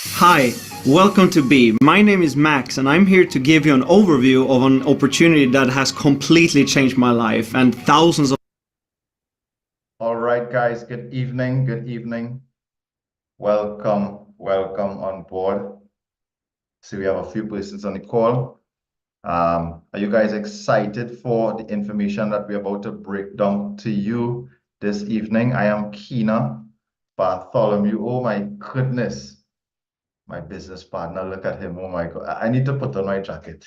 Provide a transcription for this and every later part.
Hi, welcome to B. My name is Max, and I'm here to give you an overview of an opportunity that has completely changed my life and thousands of. All right, guys, good evening. Good evening. Welcome on board. So we have a few persons on the call. Are you guys excited for the information that we're about to break down to you this evening? I am Keena Bartholomew. Oh my goodness. My business partner, look at him. Oh my God. I need to put on my jacket.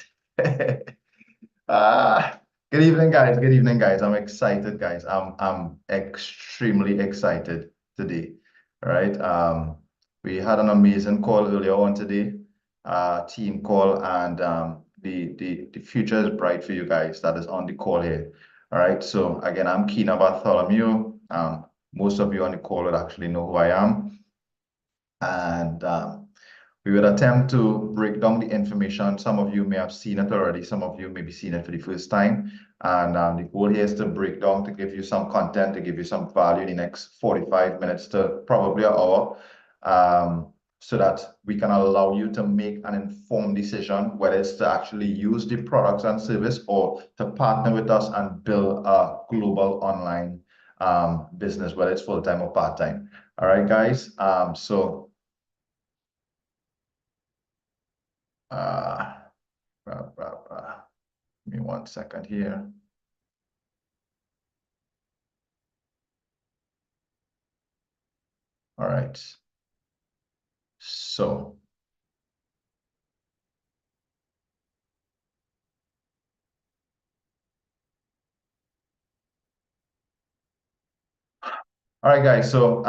Ah, good evening, guys. Good evening, guys. I'm excited, guys. I'm extremely excited today. All right. We had an amazing call earlier on today, team call, and the future is bright for you guys that is on the call here. All right. So again, I'm Keena Bartholomew. Most of you on the call would actually know who I am, and we will attempt to break down the information. Some of you may have seen it already. Some of you may be seeing it for the first time. And the goal here is to break down, to give you some content, to give you some value in the next 45 minutes to probably an hour, so that we can allow you to make an informed decision, whether it's to actually use the products and service or to partner with us and build a global online business, whether it's full-time or part-time. All right, guys. Uh, Give me 1 second here. All right. So, all right, guys. So,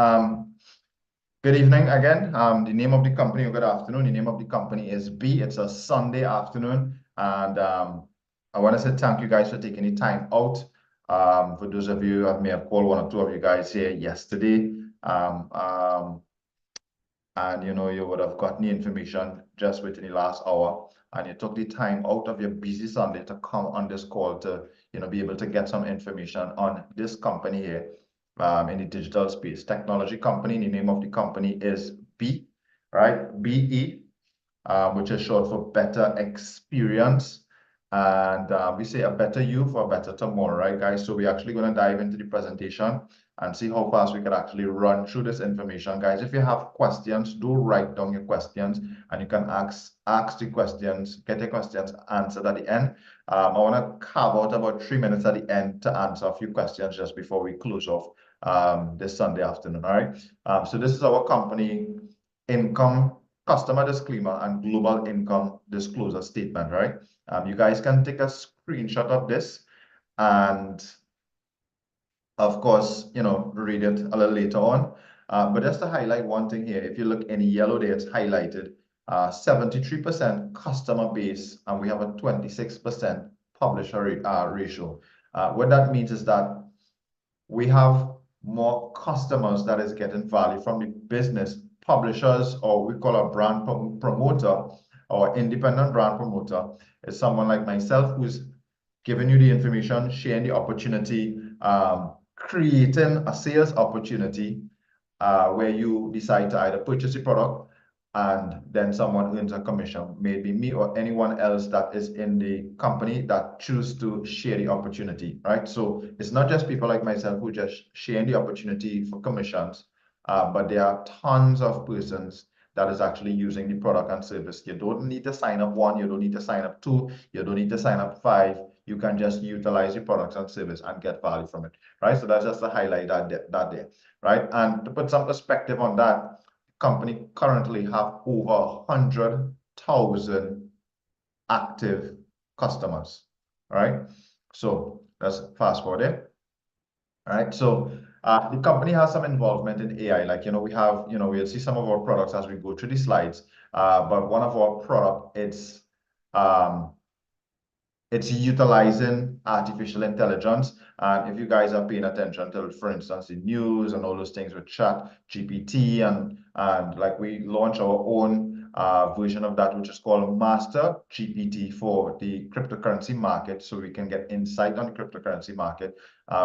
good evening again. The name of the company, or good afternoon. The name of the company is B. It's a Sunday afternoon, and I want to say thank you guys for taking the time out. For those of you, I may have called one or two of you guys here yesterday. And you would have gotten the information just within the last hour, and you took the time out of your busy Sunday to come on this call to be able to get some information on this company here, in the digital space. Technology company. The name of the company is B, right? BE, which is short for better experience. And we say a better you for a better tomorrow, right, guys? So we're actually going to dive into the presentation and see how fast we can actually run through this information. Guys, if you have questions, do write down your questions, and you can ask the questions, get your questions answered at the end. I want to carve out about 3 minutes at the end to answer a few questions just before we close off this Sunday afternoon, all right? So this is our company income, customer disclaimer, and global income disclosure statement, right? You guys can take a screenshot of this and of course, read it a little later on. But just to highlight one thing here, if you look in yellow there, it's highlighted 73% customer base, and we have a 26% publisher ratio. What that means is that we have more customers that is getting value from the business. Publishers, or we call a brand promoter or independent brand promoter, is someone like myself who's giving you the information, sharing the opportunity, creating a sales opportunity where you decide to either purchase a product and then someone earns a commission, maybe me or anyone else that is in the company that choose to share the opportunity, right? So it's not just people like myself who just share the opportunity for commissions, but there are tons of persons that is actually using the product and service. You don't need to sign up one, you don't need to sign up two, you don't need to sign up five. You can just utilize your products and service and get value from it, right? So that's just to highlight that there, right? And to put some perspective on that, company currently have over 100,000 active customers. All right. So let's fast forward there. All right. So the company has some involvement in AI. Like, we'll see some of our products as we go through the slides. But one of our product, it's utilizing artificial intelligence. And if you guys are paying attention to, for instance, the news and all those things with Chat GPT, and like we launch our own version of that, which is called Master GPT for the cryptocurrency market, so we can get insight on the cryptocurrency market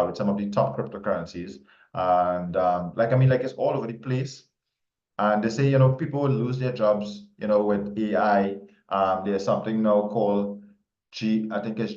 with some of the top cryptocurrencies. And like it's all over the place. And they say, people will lose their jobs, with AI. There's something now called I think it's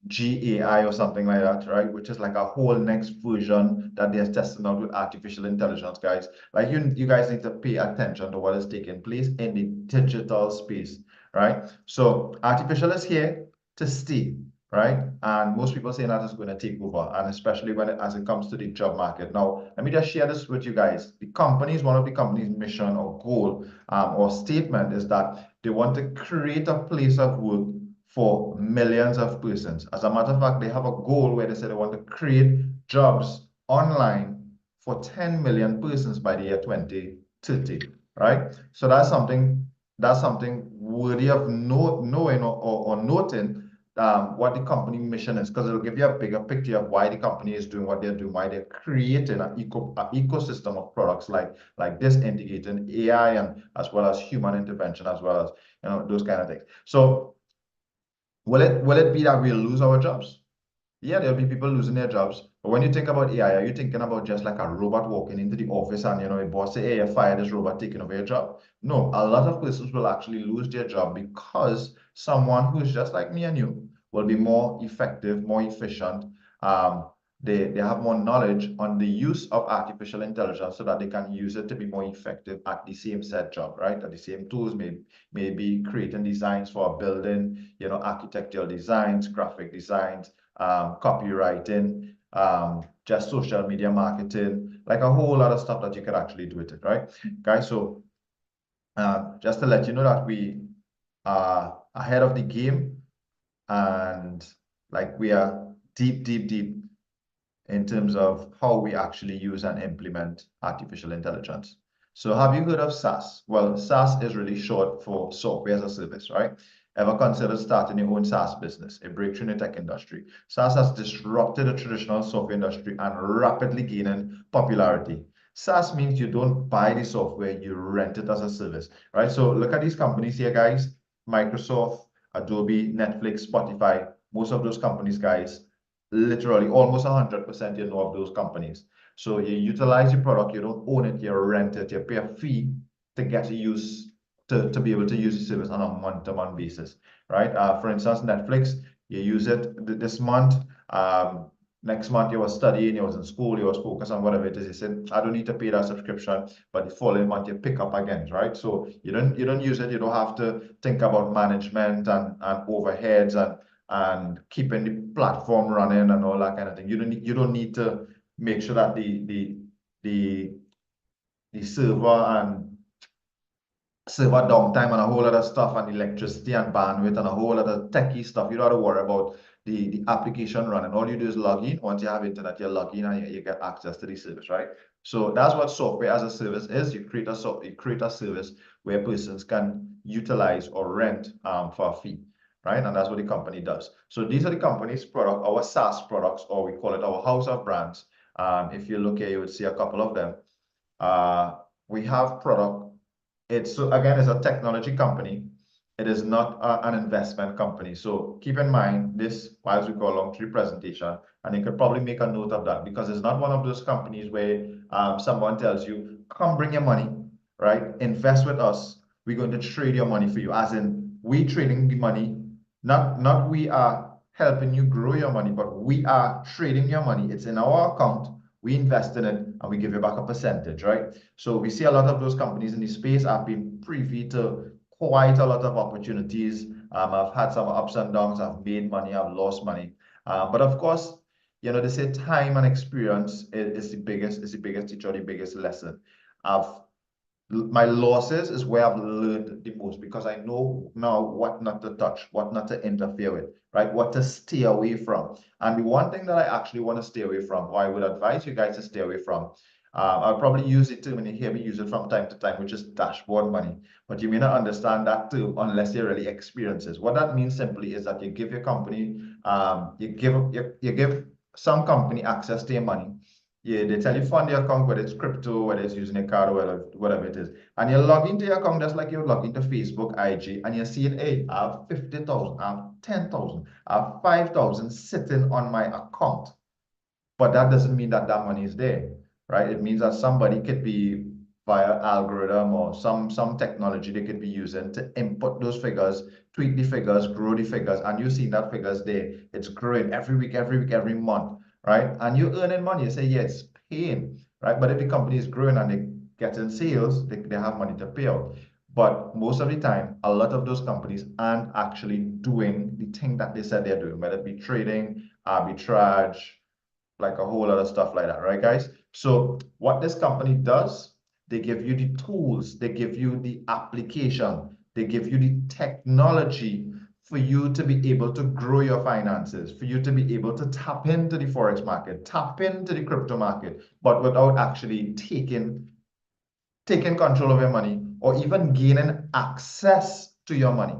GAI or something like that, right? Which is like a whole next version that they're testing out with artificial intelligence, guys. Like you guys need to pay attention to what is taking place in the digital space, right? So artificial is here to stay, right? And most people say that is going to take over, and especially as it comes to the job market. Now, let me just share this with you guys. One of the company's mission or goal or statement is that they want to create a place of work for millions of persons. As a matter of fact, they have a goal where they say they want to create jobs online for 10 million persons by the year 2030, right? So that's something worthy of knowing or noting what the company mission is, because it'll give you a bigger picture of why the company is doing what they're doing, why they're creating an ecosystem of products like this, integrating AI and as well as human intervention, as well as those kind of things. So will it be that we'll lose our jobs? Yeah, there'll be people losing their jobs. But when you think about AI, are you thinking about just like a robot walking into the office and a boss say, hey, you fired this robot taking over your job? No, a lot of persons will actually lose their job because someone who's just like me and you will be more effective, more efficient. They have more knowledge on the use of artificial intelligence so that they can use it to be more effective at the same set job, right? At the same tools, maybe creating designs for a building, architectural designs, graphic designs, copywriting, just social media marketing, like a whole lot of stuff that you can actually do with it, right? Guys, so just to let you know that we are ahead of the game, and like we are deep in terms of how we actually use and implement artificial intelligence. So have you heard of SaaS? Well, SaaS is really short for software as a service, right? Ever considered starting your own SaaS business, a breakthrough in the tech industry? SaaS has disrupted the traditional software industry and rapidly gaining popularity. SaaS means you don't buy the software, you rent it as a service, right? So look at these companies here, guys. Microsoft, Adobe, Netflix, Spotify, most of those companies, guys, literally almost 100% of those companies. So you utilize your product, you don't own it, you rent it, you pay a fee to get to use to be able to use the service on a month-to-month basis, right? For instance, Netflix, you use it this month. Next month you were studying, you was in school, you was focused on whatever it is. You said, I don't need to pay that subscription, but the following month you pick up again, right? So you don't use it, you don't have to think about management and overheads and keeping the platform running and all that kind of thing. You don't need to make sure that the server downtime and a whole lot of stuff, and electricity and bandwidth and a whole lot of techie stuff. You don't have to worry about the application running. All you do is log in. Once you have internet, you log in and you get access to the service, right? So that's what software as a service is. You create a service where persons can utilize or rent for a fee, right? And that's what the company does. So these are the company's product, our SaaS products, or we call it our house of brands. If you look here, you would see a couple of them. We have product. It's a technology company. It is not an investment company. So keep in mind this whilst we go along through the presentation, and you could probably make a note of that, because it's not one of those companies where someone tells you, come bring your money, right? Invest with us. We're going to trade your money for you. As in, we trading the money, not we are helping you grow your money, but we are trading your money. It's in our account. We invest in it and we give you back a percentage, right? So we see a lot of those companies in the space. I've been privy to quite a lot of opportunities. I've had some ups and downs. I've made money. I've lost money. But of course, they say time and experience is the biggest teacher, the biggest lesson. My losses is where I've learned the most, because I know now what not to touch, what not to interfere with, right? What to stay away from. And the one thing that I actually want to stay away from, or I would advise you guys to stay away from, I'll probably use it term when you hear me use it from time to time, which is dashboard money. But you may not understand that term unless you really experience it. What that means simply is that you give your company, you give some company access to your money. Yeah, they tell you fund your account, whether it's crypto, whether it's using a card, or whatever it is. And you log into your account just like you log into Facebook, IG, and you see it, hey, I have 50,000, I have 10,000, I have 5,000 sitting on my account. But that doesn't mean that money is there, right? It means that somebody could be via algorithm or some technology they could be using to input those figures, tweak the figures, grow the figures, and you see that figures there, it's growing every week, every month, right? And you're earning money. You say, yeah, it's paying, right? But if the company is growing and they get in sales, they have money to pay out. But most of the time, a lot of those companies aren't actually doing the thing that they said they're doing, whether it be trading, arbitrage, like a whole lot of stuff like that, right, guys? So what this company does, they give you the tools, they give you the application, they give you the technology for you to be able to grow your finances, for you to be able to tap into the forex market, tap into the crypto market, but without actually taking control of your money or even gaining access to your money.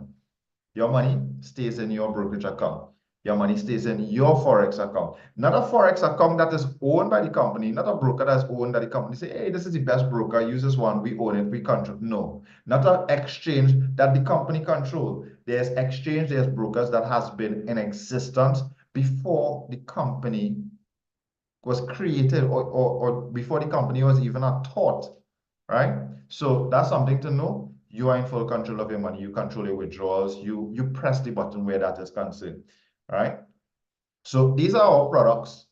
Your money stays in your brokerage account. Your money stays in your forex account. Not a forex account that is owned by the company, not a broker that's owned by the company. Say, hey, this is the best broker. Use this one. We own it. We control. No, not an exchange that the company control. There's exchange. There's brokers that has been in existence before the company was created or before the company was even a thought, right? So that's something to know. You are in full control of your money. You control your withdrawals. You press the button where that is concerned, right? So these are our products.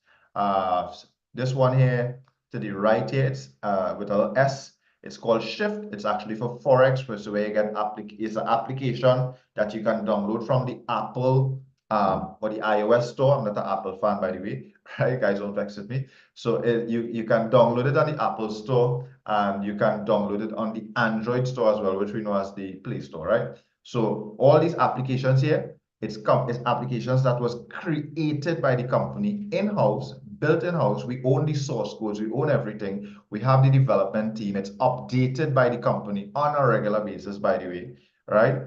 This one here to the right here, it's with a S. It's called Shift. It's actually for Forex, so where you get it's an application that you can download from the Apple or the iOS store. I'm not an Apple fan, by the way, right? Guys, don't vex with me. So you can download it on the Apple store, and you can download it on the Android store as well, which we know as the Play Store, right? So all these applications here, it's applications that was created by the company in-house, built in-house. We own the source codes, we own everything. We have the development team. It's updated by the company on a regular basis, by the way, right?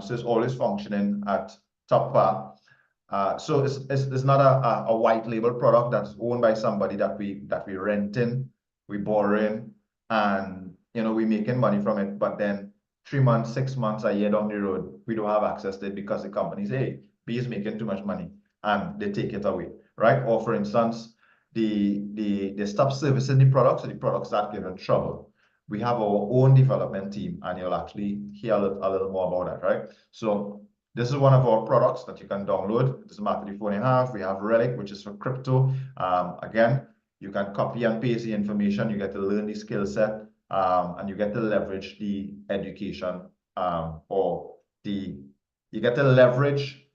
So it's always functioning at top par. So it's not a white label product that's owned by somebody that we renting, we borrowing, and we making money from it, but then 3 months, 6 months, a year down the road, we don't have access to it because the company say, hey, B is making too much money, and they take it away, right? Or for instance, they stop servicing the products, so the products start giving trouble. We have our own development team, and you'll actually hear a little more about that, right? So this is one of our products that you can download. This is Market 4.5. We have Relic, which is for crypto. Again, you can copy and paste the information. You get to learn the skill set, and you get to leverage the education, you get to leverage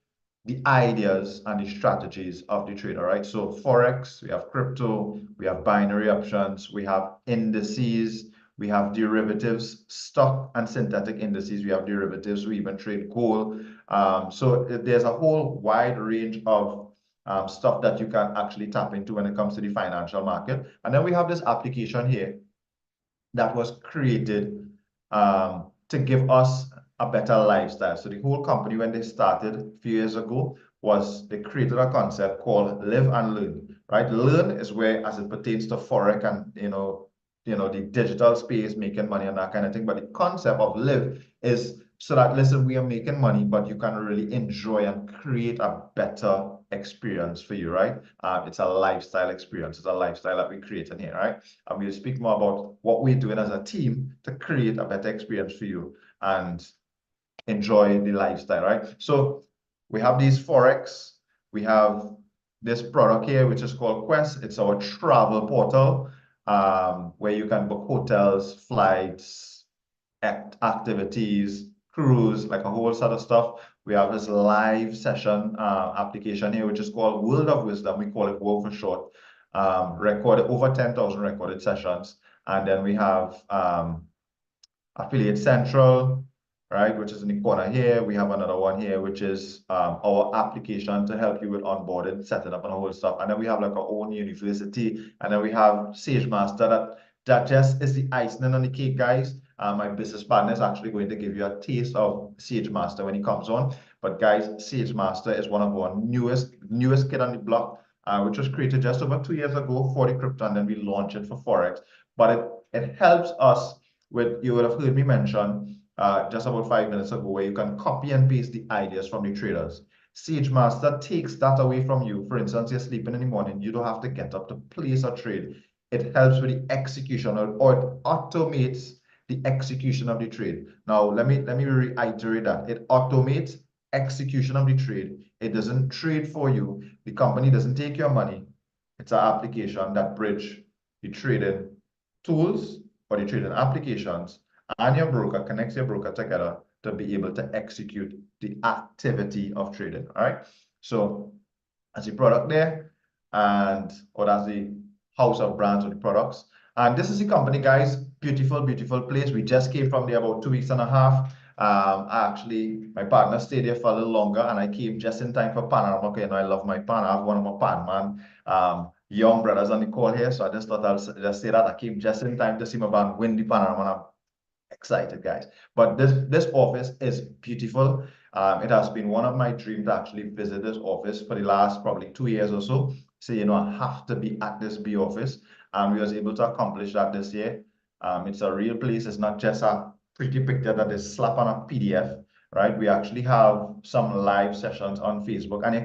the ideas and the strategies of the trader, right? So Forex, we have crypto, we have binary options, we have indices, we have derivatives, stock and synthetic indices. We have derivatives. We even trade gold. So there's a whole wide range of stuff that you can actually tap into when it comes to the financial market. And then we have this application here that was created to give us a better lifestyle. So the whole company, when they started a few years ago, they created a concept called Live and Learn, right? Learn is where, as it pertains to Forex and the digital space, making money and that kind of thing. But the concept of live is so that, listen, we are making money, but you can really enjoy and create a better experience for you, right? It's a lifestyle experience. It's a lifestyle that we create in here, right? And we'll speak more about what we're doing as a team to create a better experience for you and enjoy the lifestyle, right? So we have these Forex. We have this product here, which is called Quest. It's our travel portal, where you can book hotels, flights, activities, cruise, like a whole sort of stuff. We have this live session application here, which is called World of Wisdom. We call it WOW for short. Recorded over 10,000 recorded sessions. And then we have Affiliate Central, right, which is in the corner here. We have another one here, which is our application to help you with onboarding, setting up and all this stuff. And then we have like our own university. And then we have SageMaster that just is the icing on the cake, guys. My business partner is actually going to give you a taste of SageMaster when he comes on. But guys, SageMaster is one of our newest kid on the block, which was created just over 2 years ago for the crypto, and then we launched it for Forex. But it helps us with, you would have heard me mention just about 5 minutes ago, where you can copy and paste the ideas from the traders. SageMaster takes that away from you. For instance, you're sleeping in the morning, you don't have to get up to place a trade. it helps with the execution or it automates the execution of the trade. Now, let me reiterate that. It automates execution of the trade. It doesn't trade for you. The company doesn't take your money. It's an application that bridge the trading tools or the trading applications and your broker, connects your broker together to be able to execute the activity of trading. All right. So as the product there, and or that's the house of brands of the products. And this is the company, guys. Beautiful, beautiful place. We just came from there about 2.5 weeks. Actually, my partner stayed there for a little longer, and I came just in time for Panorama. Okay, you know, I love my partner. I have one of my partner, young brothers on the call here, so I just thought I'll just say that I came just in time to see my band win the Panorama. And I'm excited, guys. But this office is beautiful. It has been one of my dreams to actually visit this office for the last probably 2 years or so. So, you know, I have to be at this B office. And we was able to accomplish that this year. It's a real place. It's not just a pretty picture that is slapped on a PDF, right? We actually have some live sessions on Facebook. And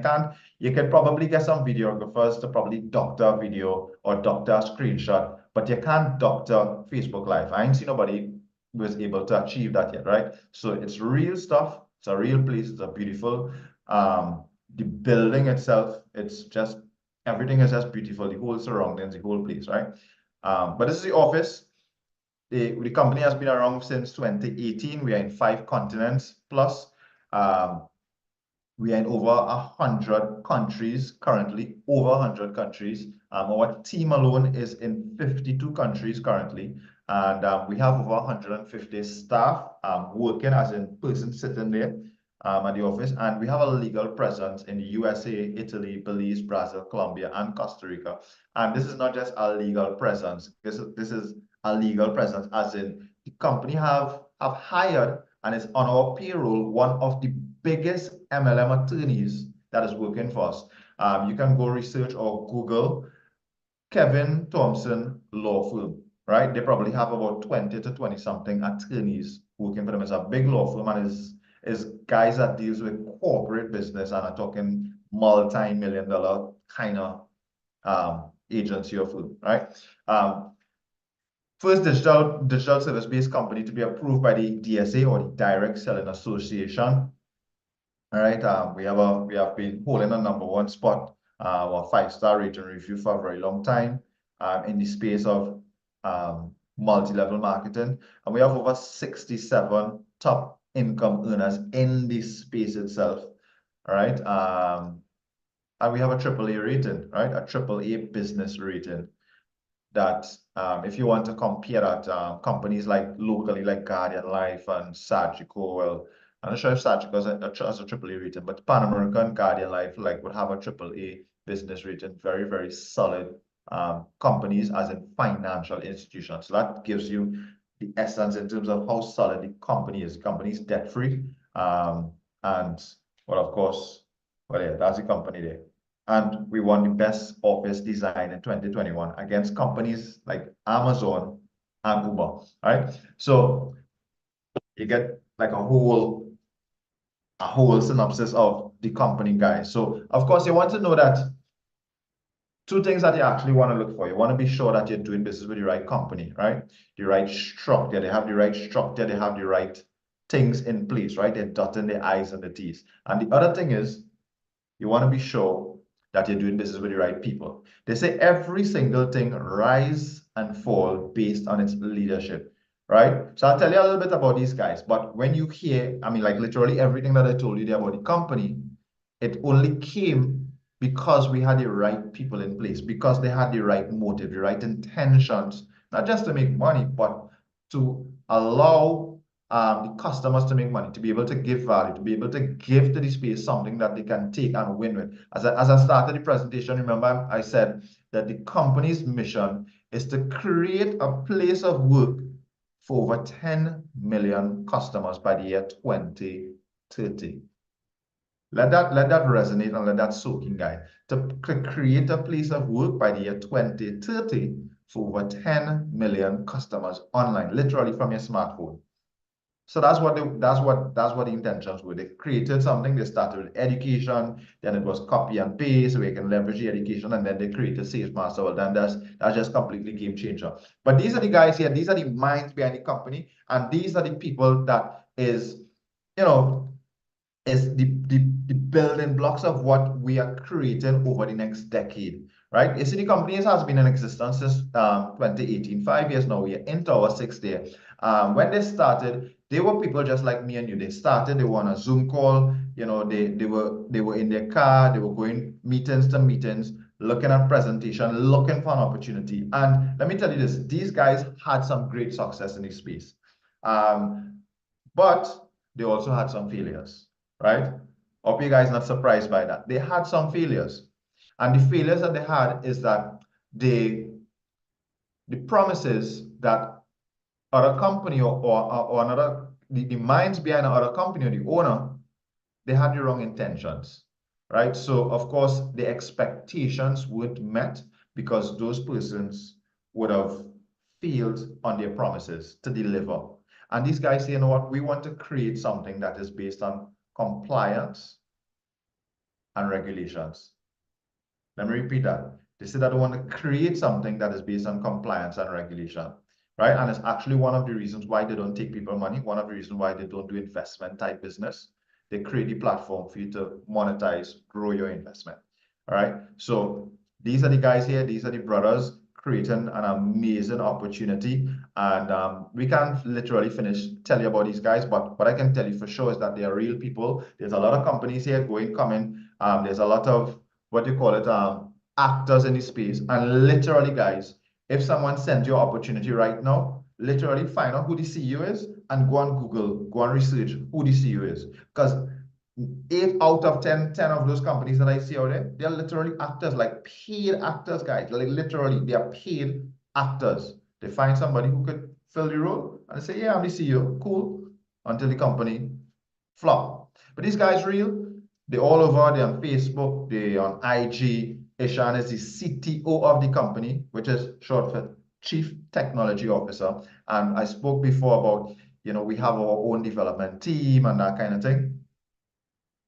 you can probably get some videographers to probably doctor a video or doctor a screenshot, but you can't doctor Facebook Live. I ain't seen nobody was able to achieve that yet, right? So it's real stuff. It's a real place. It's a beautiful. The building itself, it's just, everything is just beautiful. The whole surroundings, the whole place, right? But this is the office. The company has been around since 2018. We are in 5 continents plus. We are in over 100 countries currently, over 100 countries. Our team alone is in 52 countries currently. And we have over 150 staff working, as in person sitting there at the office. And we have a legal presence in the USA, Italy, Belize, Brazil, Colombia, and Costa Rica. And this is not just a legal presence. This is a legal presence, as in the company have hired and is on our payroll one of the biggest MLM attorneys that is working for us. You can go research or Google Kevin Thompson Law Firm, right? They probably have about 20 to 20 something attorneys working for them. It's a big law firm, and is guys that deals with corporate business and are talking multi-million-dollar kind of agency or firm, right? First digital service-based company to be approved by the DSA, or the Direct Selling Association. All right, we have been holding a #1 spot, or 5-star rating review for a very long time in the space of multi-level marketing, and we have over 67 top income earners in this space itself. All right, and we have a AAA rating, right? A AAA business rating. That if you want to compare that, companies like locally like Guardian Life and Sagicor, well, I'm not sure if Sagicor has a AAA rating, but Pan American, Guardian Life would have a AAA business rating. Very, very solid companies, as in financial institutions. So that gives you the essence in terms of how solid the company is. The company is debt-free, and well, of course, well, yeah, that's the company there. And we won the best office design in 2021 against companies like Amazon and Uber, right? So you get like a whole synopsis of the company, guys. So of course you want to know that 2 things that you actually want to look for. You want to be sure that you're doing business with the right company, right? The right structure. They have the right structure. They have the right things in place, right? They're dotting the I's and the T's. And the other thing is, you want to be sure that you're doing business with the right people. They say every single thing rise and fall based on its leadership, right? So I'll tell you a little bit about these guys. But when you hear, I mean, like literally everything that I told you there about the company, it only came because we had the right people in place, because they had the right motive, the right intentions, not just to make money, but to allow the customers to make money, to be able to give value, to be able to give to the space something that they can take and win with. As I started the presentation, remember I said that the company's mission is to create a place of work for over 10 million customers by the year 2030. Let that resonate and let that soak in, guys. To create a place of work by the year 2030 for over 10 million customers online, literally from your smartphone. So that's what the intentions were. They created something. They started with education, then it was copy and paste, so we can leverage the education, and then they created SalesMaster. Well, then that's just completely game changer. But these are the guys here. These are the minds behind the company, and these are the people that is, you know, is the building blocks of what we are creating over the next decade, right? You see, the company has been in existence since 2018, 5 years now. We are into our sixth year. When they started, they were people just like me and you. They started, they were on a Zoom call, you know, they were in their car, they were going meetings to meetings, looking at presentation, looking for an opportunity. And let me tell you this, these guys had some great success in this space. But they also had some failures, right? Hope you guys not surprised by that. They had some failures. And the failures that they had is that the promises that other company or another, the minds behind another company or the owner, they had the wrong intentions, right? So of course the expectations weren't met because those persons would have failed on their promises to deliver. And these guys say, you know what, we want to create something that is based on compliance and regulations. Let me repeat that. They said that they want to create something that is based on compliance and regulation, right? And it's actually one of the reasons why they don't take people money, one of the reasons why they don't do investment type business. They create the platform for you to monetize, grow your investment, all right? So these are the guys here, these are the brothers creating an amazing opportunity. And we can't literally tell you about these guys, but what I can tell you for sure is that they are real people. There's a lot of companies here going, coming. There's a lot of, what do you call it, actors in the space. And literally, guys, if someone sends you an opportunity right now, literally find out who the CEO is and go on Google, go on research who the CEO is. Because 8 out of 10 of those companies that I see out there, they're literally actors, like paid actors, guys. Like literally, they are paid actors. They find somebody who could fill the role and they say, yeah, I'm the CEO, cool, until the company flop. But these guys real, they're all over, they're on Facebook, they're on IG. Ishan is the CTO of the company, which is short for Chief Technology Officer. And I spoke before about, you know, we have our own development team and that kind of thing.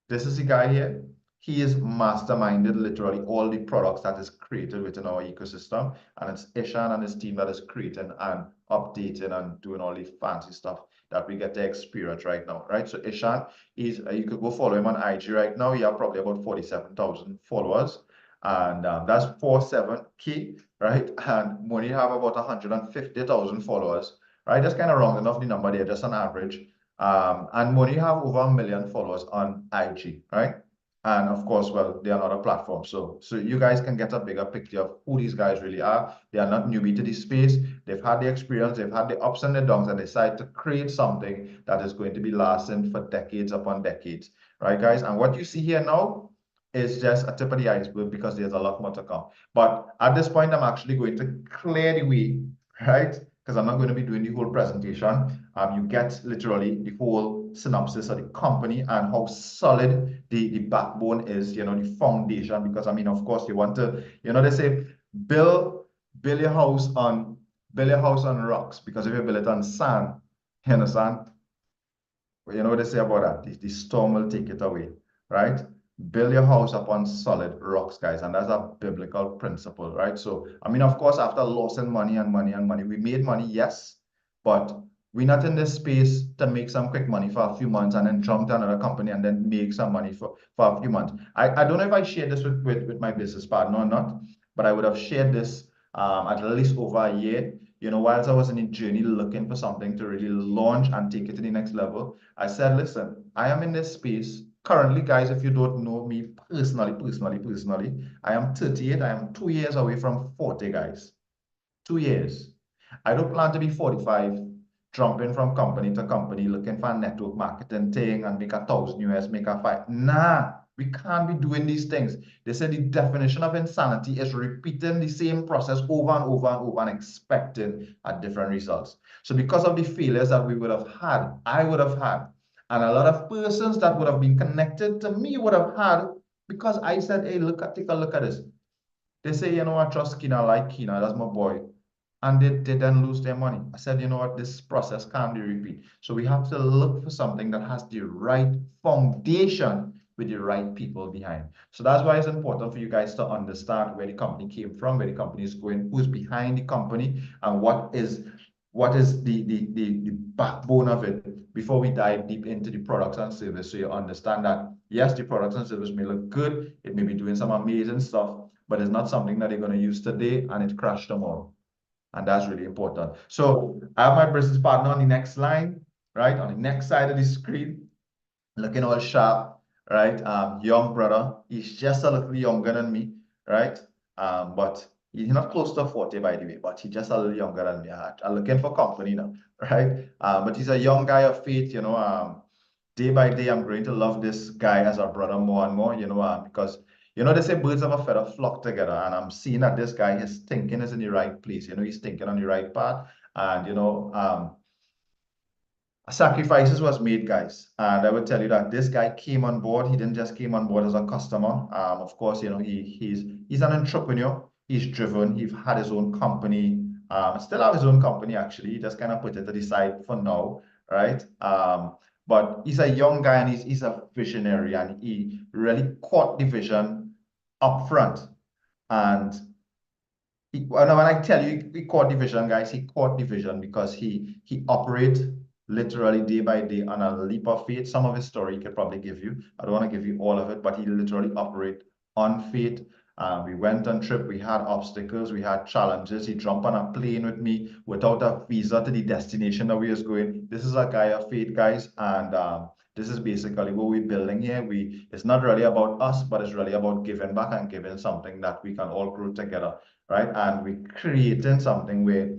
This is the guy here. He is masterminded literally all the products that is created within our ecosystem. And it's Ishan and his team that is creating and updating and doing all the fancy stuff that we get to experience right now, right? So Ishan is, you could go follow him on IG right now. He have probably about 47,000 followers. And that's 47K, right? And Moni have about 150,000 followers, right? Just kind of rounding off the number there, just on average. And Moni have over 1 million followers on IG, right? And of course, well, they are not a platform. So you guys can get a bigger picture of who these guys really are. They are not newbie to this space. They've had the experience, they've had the ups and the downs, and decide to create something that is going to be lasting for decades upon decades, right, guys? And what you see here now is just a tip of the iceberg because there's a lot more to come. But at this point, I'm actually going to clear the way, right? Because I'm not going to be doing the whole presentation. You get literally the whole synopsis of the company and how solid the backbone is, you know, the foundation. Because I mean, of course, you want to, you know, they say build your house on rocks, because if you build it on sand, you understand? You know what they say about that? The storm will take it away, right? Build your house upon solid rocks, guys, and that's a biblical principle, right? So, I mean, of course, after losing money and money and money, we made money, yes, but we're not in this space to make some quick money for a few months and then jump to another company and then make some money for a few months. I don't know if I shared this with my business partner or not, but I would have shared this at least over a year. You know, whilst I was in a journey looking for something to really launch and take it to the next level, I said, listen, I am in this space. Currently, guys, if you don't know me personally, I am 38. I am 2 years away from 40, guys. 2 years. I don't plan to be 45, jumping from company to company, looking for a network marketing thing and make $1,000 US, make a five. Nah, we can't be doing these things. They said the definition of insanity is repeating the same process over and over and over and expecting a different results. So because of the failures that we would have had, I would have had, and a lot of persons that would have been connected to me would have had, because I said, hey, take a look at this. They say, you know, I trust Kina, I like Kina, that's my boy. and they then lose their money. I said, you know what, this process can't be repeated. So we have to look for something that has the right foundation with the right people behind. So that's why it's important for you guys to understand where the company came from, where the company is going, who's behind the company, and what is the backbone of it before we dive deep into the products and service. So you understand that yes, the products and service may look good, it may be doing some amazing stuff, but it's not something that they're going to use today and it crashed tomorrow. And that's really important. So I have my business partner on the next line, right? On the next side of the screen, looking all sharp, right? Young brother. He's just a little younger than me, right? But he's not close to 40, by the way, but he's just a little younger than me. I'm looking for company now, right? But he's a young guy of faith, day by day, I'm going to love this guy as a brother more and more, because they say birds of a feather flock together, and I'm seeing that this guy, his thinking is in the right place. He's thinking on the right path, and sacrifices was made, guys. And I would tell you that this guy came on board. He didn't just came on board as a customer. Of course, he's an entrepreneur. He's driven. He's had his own company. Still have his own company actually. He just kind of put it to the side for now, right? But he's a young guy and he's a visionary, and he really caught the vision up front. And when I tell you he caught the vision, guys, he caught the vision because he operates literally day by day on a leap of faith. Some of his story he could probably give you. I don't want to give you all of it, but he literally operate on faith. We went on trip, we had obstacles, we had challenges. He jumped on a plane with me without a visa to the destination that we was going. This is a guy of faith, guys, and this is basically what we're building here. It's not really about us, but it's really about giving back and giving something that we can all grow together, right? And we're creating something where,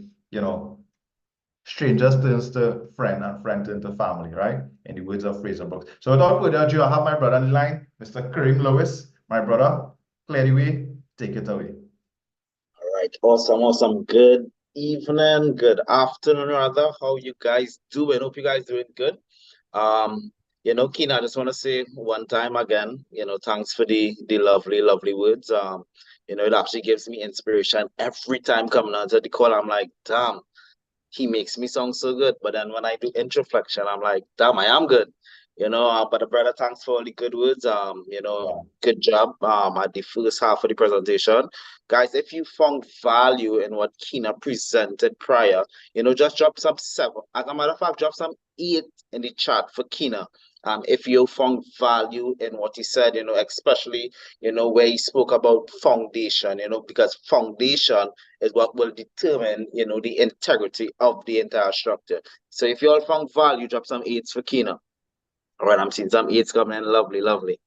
strangers turns to friend and friend turns to family, right? In the words of Fraser Brooks. So without further ado, I have my brother on the line, Mr. Kareem Lewis. My brother, clear the way, take it away. All right, awesome, awesome. Good evening, good afternoon, rather. How you guys doing? Hope you guys doing good. Keena, I just want to say one time again, thanks for the lovely, lovely words. It actually gives me inspiration every time coming out to the call. I'm like, damn, he makes me sound so good. But then when I do introspection, I'm like, damn, I am good. But brother, thanks for all the good words. Good job at the first half of the presentation. Guys, if you found value in what Keena presented prior, just drop some 7. As a matter of fact, drop some 8 in the chat for Keena. If you found value in what he said, especially, where he spoke about foundation, because foundation is what will determine, the integrity of the entire structure. So if you all found value, drop some 8s for Keena. All right, I'm seeing some 8s coming in. Lovely, lovely.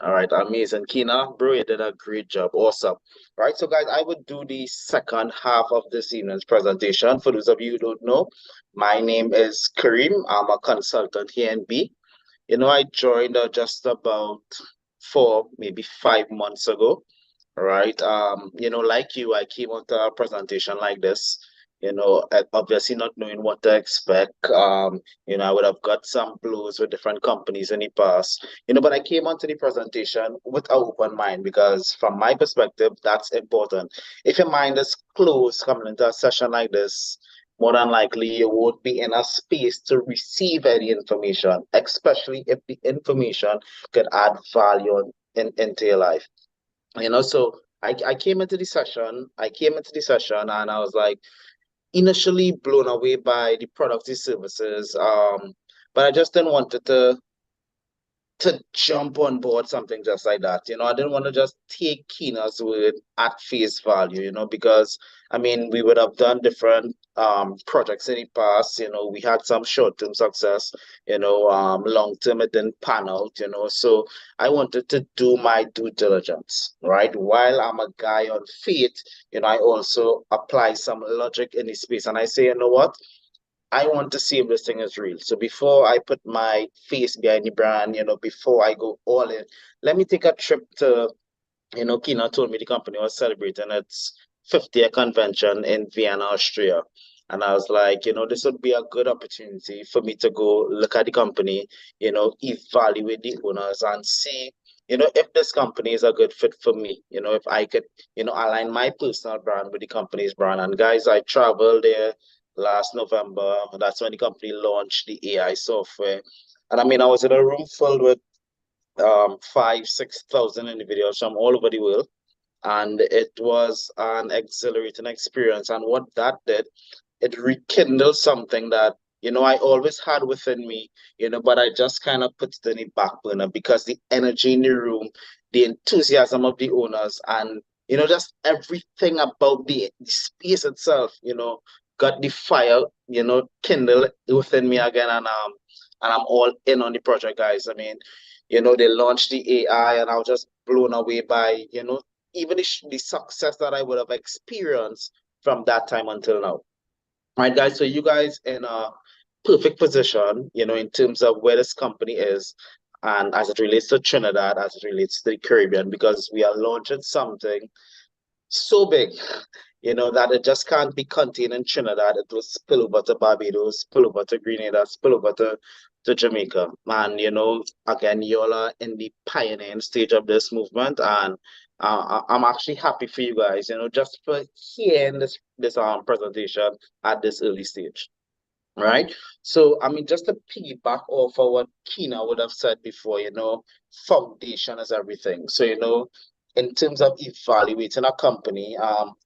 All right, amazing. Keena, bro, you did a great job. Awesome. All right, so guys, I would do the second half of this evening's presentation. For those of you who don't know, my name is Kareem. I'm a consultant here in B. I joined just about 4, maybe 5 months ago, right? Like you, I came onto a presentation like this, obviously not knowing what to expect. I would have got some blows with different companies in the past, but I came onto the presentation with an open mind because from my perspective, that's important. If your mind is closed coming into a session like this, more than likely you won't be in a space to receive any information, especially if the information could add value into your life. So I came into the session, and I was like initially blown away by the products and services. But I just didn't want to jump on board something just like that. I didn't want to just take Keena's word at face value, because we would have done different projects in the past. We had some short-term success, long-term it didn't pan out, so I wanted to do my due diligence, right? While I'm a guy on faith, I also apply some logic in the space, and I say, you know what? I want to see if this thing is real. So before I put my face behind the brand, before I go all in, let me take a trip to, Keena told me the company was celebrating its 50th convention in Vienna, Austria. And I was like, this would be a good opportunity for me to go look at the company, evaluate the owners and see if this company is a good fit for me, if I could, align my personal brand with the company's brand. And guys, I traveled there last November. That's when the company launched the AI software. And I mean, I was in a room filled with 6,000 individuals from all over the world. And it was an exhilarating experience. And what that did, it rekindled something that, I always had within me, but I just kind of put it in the back burner because the energy in the room, the enthusiasm of the owners, and, just everything about the space itself, got the fire, kindled within me again. And I'm all in on the project, guys. I mean, they launched the AI and I was just blown away by, even the success that I would have experienced from that time until now. All right, guys. So you guys in a perfect position, in terms of where this company is and as it relates to Trinidad, as it relates to the Caribbean, because we are launching something so big, that it just can't be contained in Trinidad. It will spill over to Barbados, spill over to Grenada, spill over to Jamaica. And, again, y'all are in the pioneering stage of this movement. And I'm actually happy for you guys, just for hearing this presentation at this early stage. Right. So, I mean, just to piggyback off of what Kina would have said before, foundation is everything. So, in terms of evaluating a company,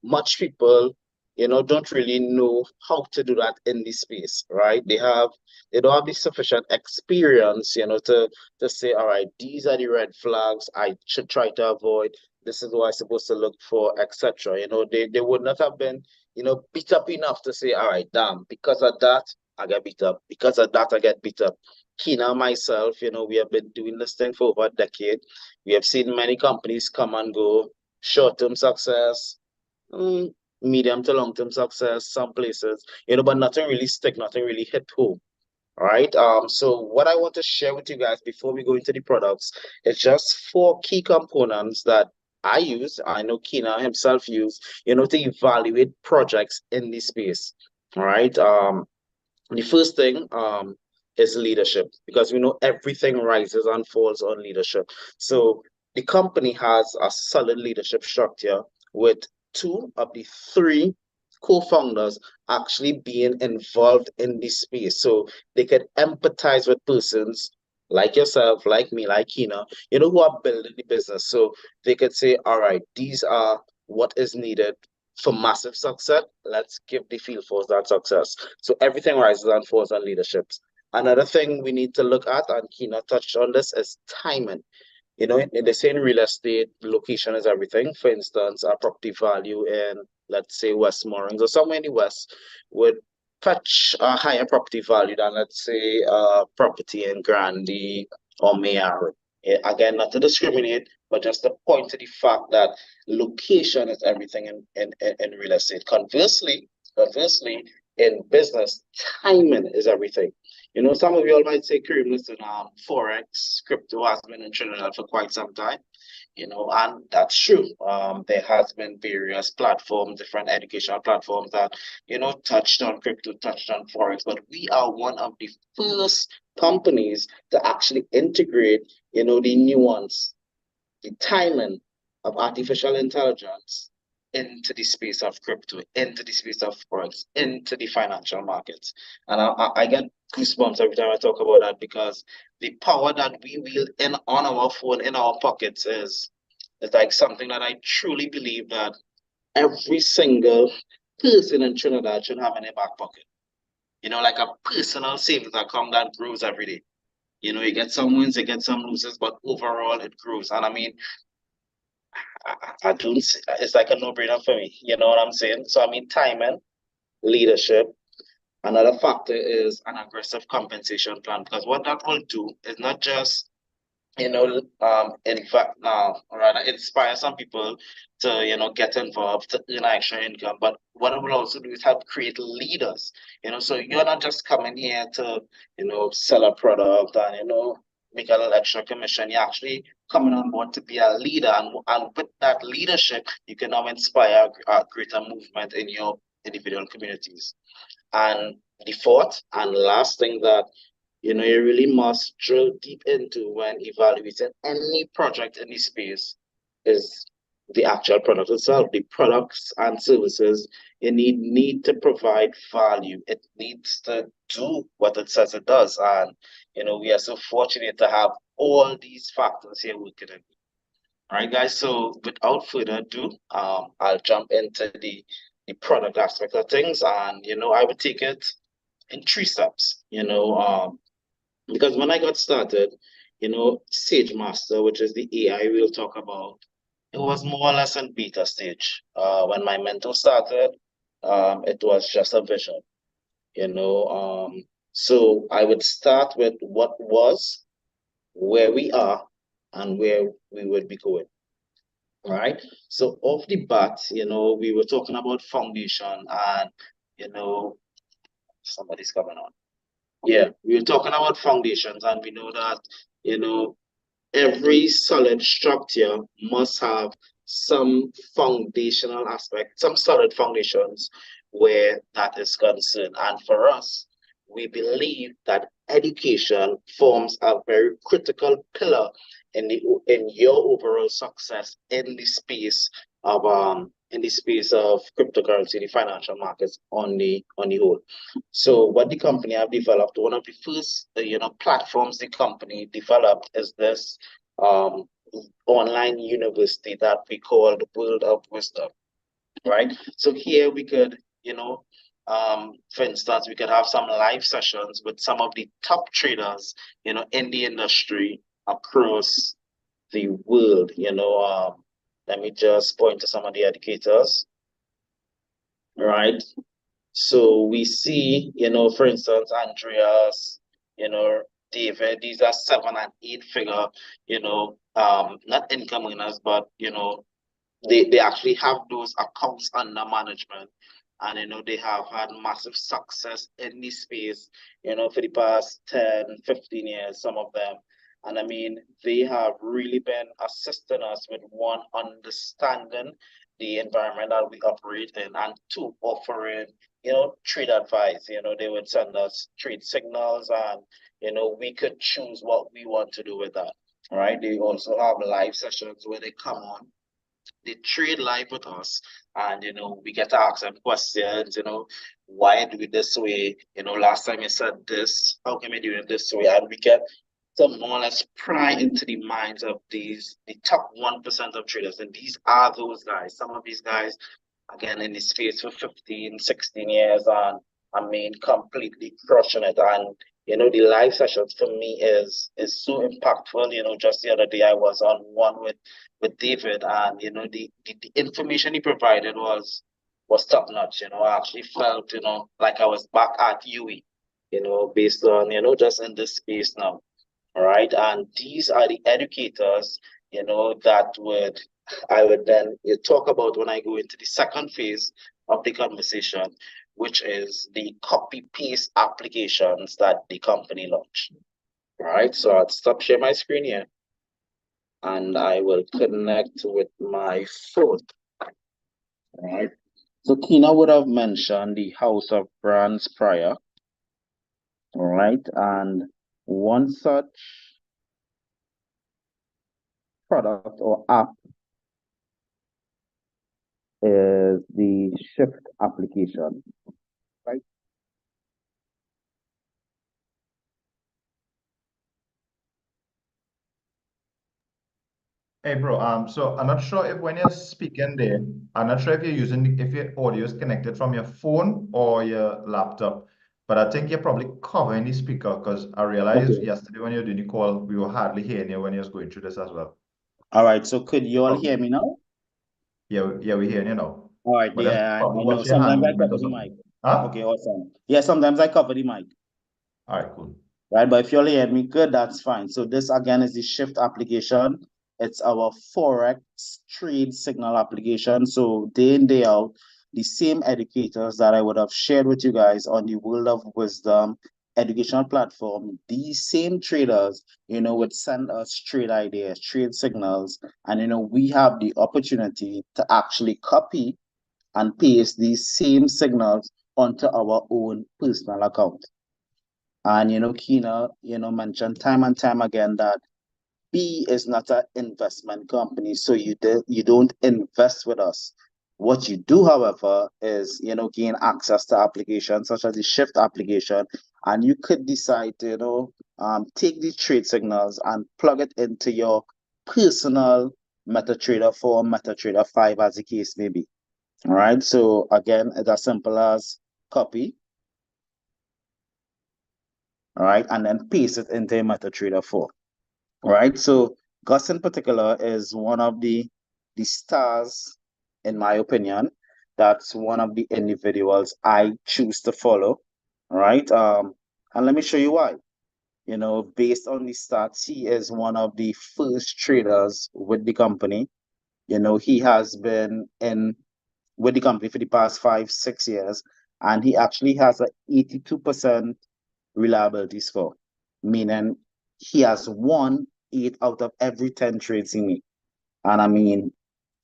much people, don't really know how to do that in this space, right? They don't have the sufficient experience, to say, all right, these are the red flags I should try to avoid. This is what I'm supposed to look for, etc. They would not have been, beat up enough to say, all right, damn, because of that, I get beat up. Because of that, I get beat up. Kina, myself, we have been doing this thing for over a decade. We have seen many companies come and go, short-term success, medium to long-term success, some places, but nothing really stick, nothing really hit home. All right. So what I want to share with you guys before we go into the products is just 4 key components that I use, I know Kina himself use, to evaluate projects in this space. All right. The first thing is leadership, because we know everything rises and falls on leadership. So the company has a solid leadership structure with 2 of the 3 co-founders actually being involved in this space. So they can empathize with persons like yourself, like me, like Kina, who are building the business. So they could say, all right, these are what is needed for massive success. Let's give the field force that success. So everything rises and falls on leaderships. Another thing we need to look at, and Kina touched on this, is timing. They say in real estate, location is everything. For instance, a property value in, let's say, West Morings or somewhere in the West would fetch a higher property value than, let's say, a property in Grandie or Mayaro. Again, not to discriminate, but just to point to the fact that location is everything in real estate. Conversely, in business, timing is everything. Some of you all might say, Kareem, listen, Forex, crypto has been in Trinidad for quite some time, and that's true. There has been various platforms, different educational platforms that, touched on crypto, touched on Forex, but we are one of the first companies to actually integrate, the nuance, the timing of artificial intelligence into the space of crypto, into the space of Forex, into the financial markets. And I get goosebumps every time I talk about that, because the power that we wield on our phone, in our pockets, is like something that I truly believe that every single person in Trinidad should have in their back pocket. Like a personal savings account that grows every day. You get some wins, you get some losses, but overall it grows. And I mean, I don't, it's like a no-brainer for me. You know what I'm saying? So I mean, timing, leadership. Another factor is an aggressive compensation plan, because what that will do is not just, in fact, rather inspire some people to, get involved, to earn extra income. But what it will also do is help create leaders, so you're not just coming here to, sell a product and, make a little extra commission. You're actually coming on board to be a leader. And with that leadership, you can now inspire a greater movement in your individual communities. And the fourth and last thing that you know, you really must drill deep into when evaluating any project in the space is the actual product itself. The products and services you need to provide value. It needs to do what it says it does. And you know, we are so fortunate to have all these factors here working in. All right, guys. So without further ado, I'll jump into the product aspect of things, and you know, I would take it in 3 steps. You know, because when I got started, you know, SageMaster, which is the AI we'll talk about, it was more or less in beta stage. When my mentor started, it was just a vision, you know. So I would start with what was, where we are, and where we would be going. All right. So off the bat, you know, we were talking about foundation, and you know, somebody's coming on. Yeah, we were talking about foundations, and we know that, you know, every solid structure must have some foundational aspect, some solid foundations where that is concerned. And for us, we believe that education forms a very critical pillar in your overall success in the space of cryptocurrency, the financial markets on the whole. So what the company have developed, one of the first you know, platforms the company developed is this online university that we call the World of Wisdom, right? So here we could, you know, for instance, we could have some live sessions with some of the top traders, you know, in the industry across the world. You know, let me just point to some of the educators, right? So we see, you know, for instance, Andreas, you know, David, these are 7 and 8 figure, you know, not income earners, but, you know, they actually have those accounts under management. And, you know, they have had massive success in this space, you know, for the past 10, 15 years, some of them. And I mean, they have really been assisting us with, one, understanding the environment that we operate in, and two, offering, you know, trade advice. You know, they would send us trade signals, and, you know, we could choose what we want to do with that. All right. They also have live sessions where they come on, they trade live with us, and you know, we get to ask them questions, you know, why do it this way? You know, last time you said this, how can we do it this way? And we get to more or less pry into the minds of the top 1% of traders. And these are those guys. Some of these guys, again, in this space for 15, 16 years, and I mean, completely crushing it. And you know, the live sessions for me is so impactful. You know, just the other day I was on one with David, and you know, the information he provided was top notch. You know, I actually felt, you know, like I was back at UE, you know, based on, you know, just in this space now. All right. And these are the educators, you know, that I would then talk about when I go into the second phase of the conversation, which is the copy paste applications that the company launched. All right. So I'll stop sharing my screen here, and I will connect with my phone. All right. So Kina would have mentioned the House of Brands prior. All right. And one such product or app is the Shift application, right? Hey, bro. So I'm not sure if when you're speaking there, I'm not sure if if your audio is connected from your phone or your laptop, but I think you're probably covering the speaker, because I realized yesterday when you were doing the call, we were hardly hearing you when you was going through this as well. All right. So could you all hear me now? Yeah, we're hearing you now. All right. But that's Yeah, I probably know. just your hand Sometimes I movement cover or the something. mic. Huh? Okay, awesome. Yeah, sometimes I cover the mic. All right, cool. Right, but if you all hear me good, that's fine. So this again is the Shift application. It's our Forex trade signal application. So day in, day out, the same educators that I would have shared with you guys on the World of Wisdom educational platform, these same traders, you know, would send us trade ideas, trade signals, and you know, we have the opportunity to actually copy and paste these same signals onto our own personal account. And Kina, mentioned time and time again that B is not an investment company, so you don't invest with us. What you do, however, is gain access to applications such as the Shift application, and you could decide to take these trade signals and plug it into your personal MetaTrader 4, MetaTrader 5, as the case may be. All right. So again, it's as simple as copy. All right, and then paste it into MetaTrader 4. All right, so Gus in particular is one of the stars, in my opinion. That's one of the individuals I choose to follow. All right, and let me show you why. Based on the stats, he is one of the first traders with the company. He has been in with the company for the past 5-6 years, and he actually has a 82% reliability score, meaning he has won 8 out of every 10 trades he makes. And I mean,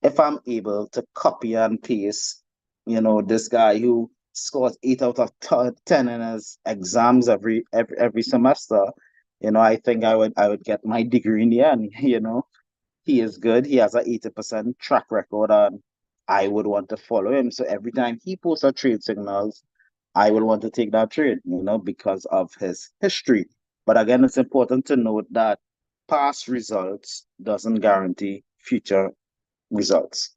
if I'm able to copy and paste, this guy who scores 8 out of 10 in his exams every semester, I think I would get my degree in the end. He is good. He has a 80% track record, and I would want to follow him. So every time he posts a trade signals, I will want to take that trade, because of his history. But again, it's important to note that past results doesn't guarantee future results,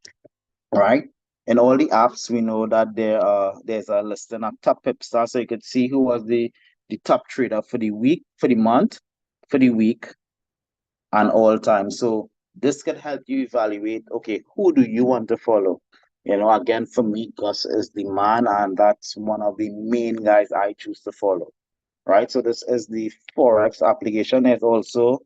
right? In all the apps, we know that there's a listing of top Pipstar, so you could see who was the top trader for the week, for the month, for the week, and all time. So this could help you evaluate, okay, who do you want to follow? Again, for me, Gus is the man, and that's one of the main guys I choose to follow. Right. So this is the Forex application. There's also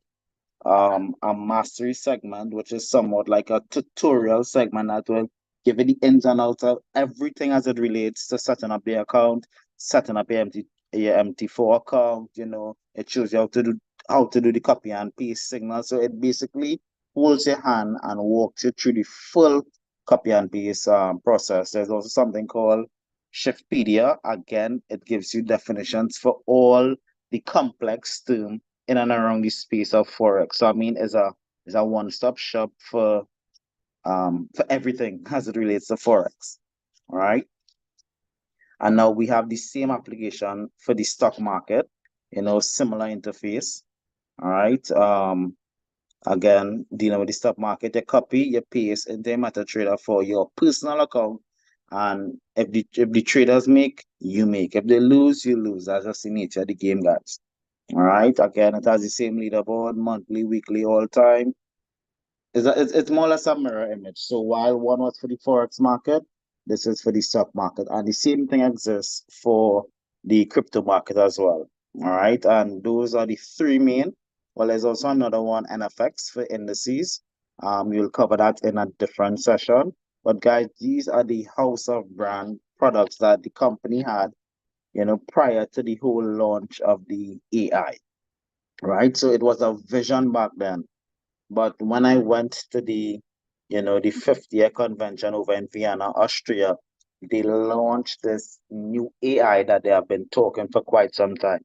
a mastery segment, which is somewhat like a tutorial segment that will give you the ins and outs of everything as it relates to setting up the account, setting up your MT4 account. It shows you how to do the copy and paste signal. So it basically holds your hand and walks you through the full copy and paste process. There's also something called Shiftpedia. Again, it gives you definitions for all the complex term in and around the space of Forex. So I mean, it's a one-stop shop for everything as it relates to Forex. All right. And now we have the same application for the stock market, similar interface. All right. Again, dealing with the stock market, you copy, you paste into MetaTrader for your personal account. And if the traders make, you make. If they lose, you lose. That's just the nature of the game, guys. All right. Again, it has the same leaderboard, monthly, weekly, all time. It's more or less a mirror image. So while one was for the Forex market, this is for the stock market. And the same thing exists for the crypto market as well. All right. And those are the three main. Well, there's also another one, NFX, for indices. We'll cover that in a different session. But guys, these are the house of brand products that the company had, prior to the whole launch of the AI. Right. So it was a vision back then. But when I went to the 50th convention over in Vienna, Austria, they launched this new AI that they have been talking for quite some time.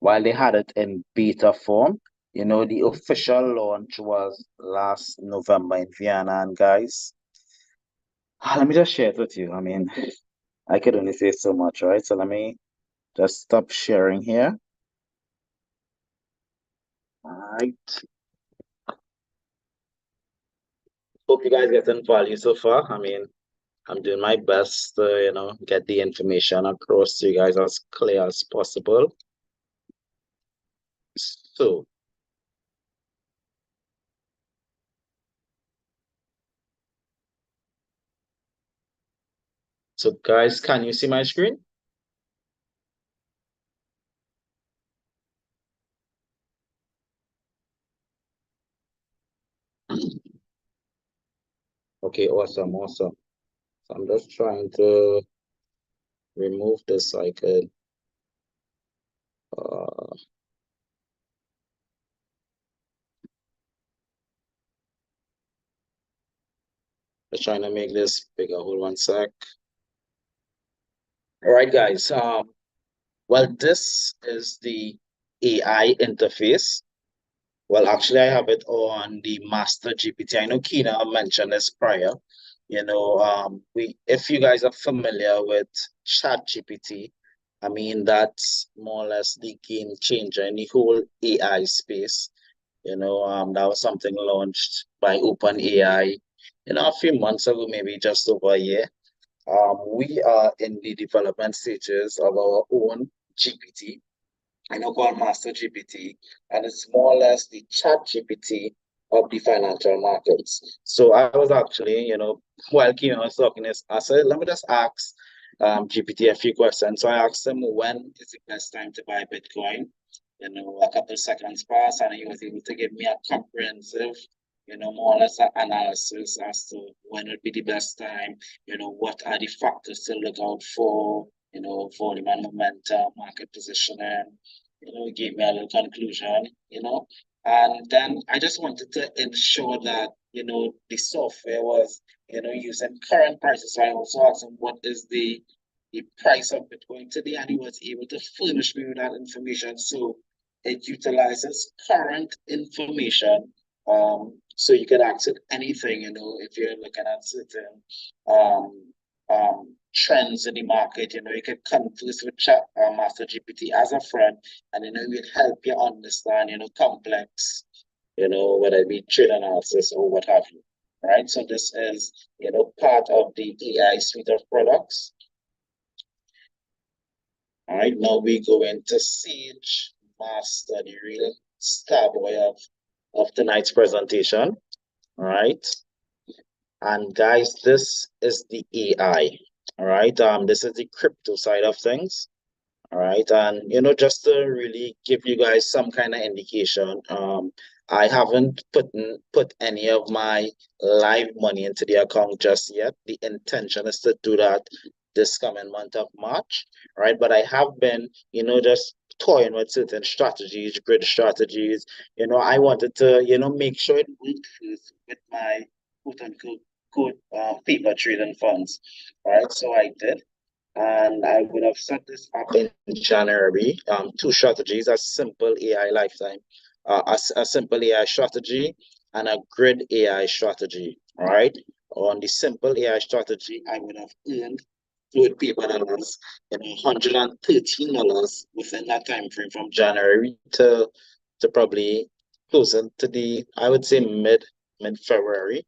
While they had it in beta form, the official launch was last November in Vienna. And guys, let me just share it with you. I mean, I could only say so much, right? So let me just stop sharing here. All right. Hope you guys getting value so far. I mean, I'm doing my best to, get the information across to you guys as clear as possible. So guys, can you see my screen? Okay, awesome. So I'm just trying to remove this so I could just trying to make this bigger. Hold one sec. All right, guys. Well, Well, this is the AI interface. Well, actually, I have it on the Master GPT. I know Keena mentioned this prior. If you guys are familiar with ChatGPT, I mean, that's more or less the game changer in the whole AI space. That was something launched by OpenAI, a few months ago, maybe just over a year. We are in the development stages of our own GPT, I know called Master GPT, and it's more or less the Chat GPT of the financial markets. So I was actually, while Keenan was talking, I said, let me just ask GPT a few questions. So I asked him, when is the best time to buy Bitcoin? A couple of seconds passed, and he was able to give me a comprehensive, more or less an analysis as to when would be the best time, what are the factors to look out for, volume and momentum, market positioning, gave me a little conclusion, and then I just wanted to ensure that, the software was, using current prices. So I also asked him what is the price of Bitcoin today, and he was able to furnish me with that information. So it utilizes current information. So you can access anything, if you're looking at certain trends in the market, you can converse with Master GPT as a friend, and it will help you understand, complex, whether it be trade analysis or what have you. Right. So this is, part of the AI suite of products. All right, now we go into Sage Master, the real star boy of tonight's presentation. All right. And guys, this is the AI. All right. This is the crypto side of things. All right. And just to really give you guys some kind of indication, I haven't put any of my live money into the account just yet. The intention is to do that this coming month of March, right? But I have been, just toying with certain strategies, grid strategies. I wanted to, make sure it worked with my quote unquote good paper trading funds, right? So I did. And I would have set this up in January. Two strategies: a simple AI lifetime, a simple AI strategy, and a grid AI strategy. All right. On the simple AI strategy, I would have earned fluid paper dollars, $113 within that time frame from January to probably closer to the, I would say, mid February.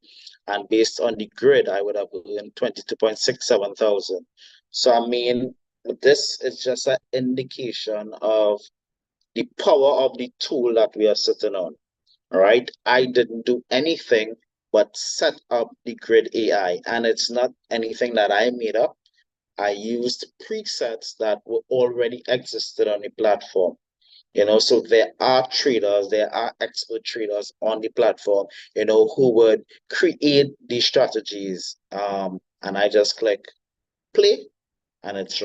And based on the grid, I would have earned 22.67 thousand. So I mean, this is just an indication of the power of the tool that we are sitting on. All right. I didn't do anything but set up the grid AI, and it's not anything that I made up. I used presets that were already existed on the platform. So there are traders, there are expert traders on the platform, who would create these strategies. And I just click play, and it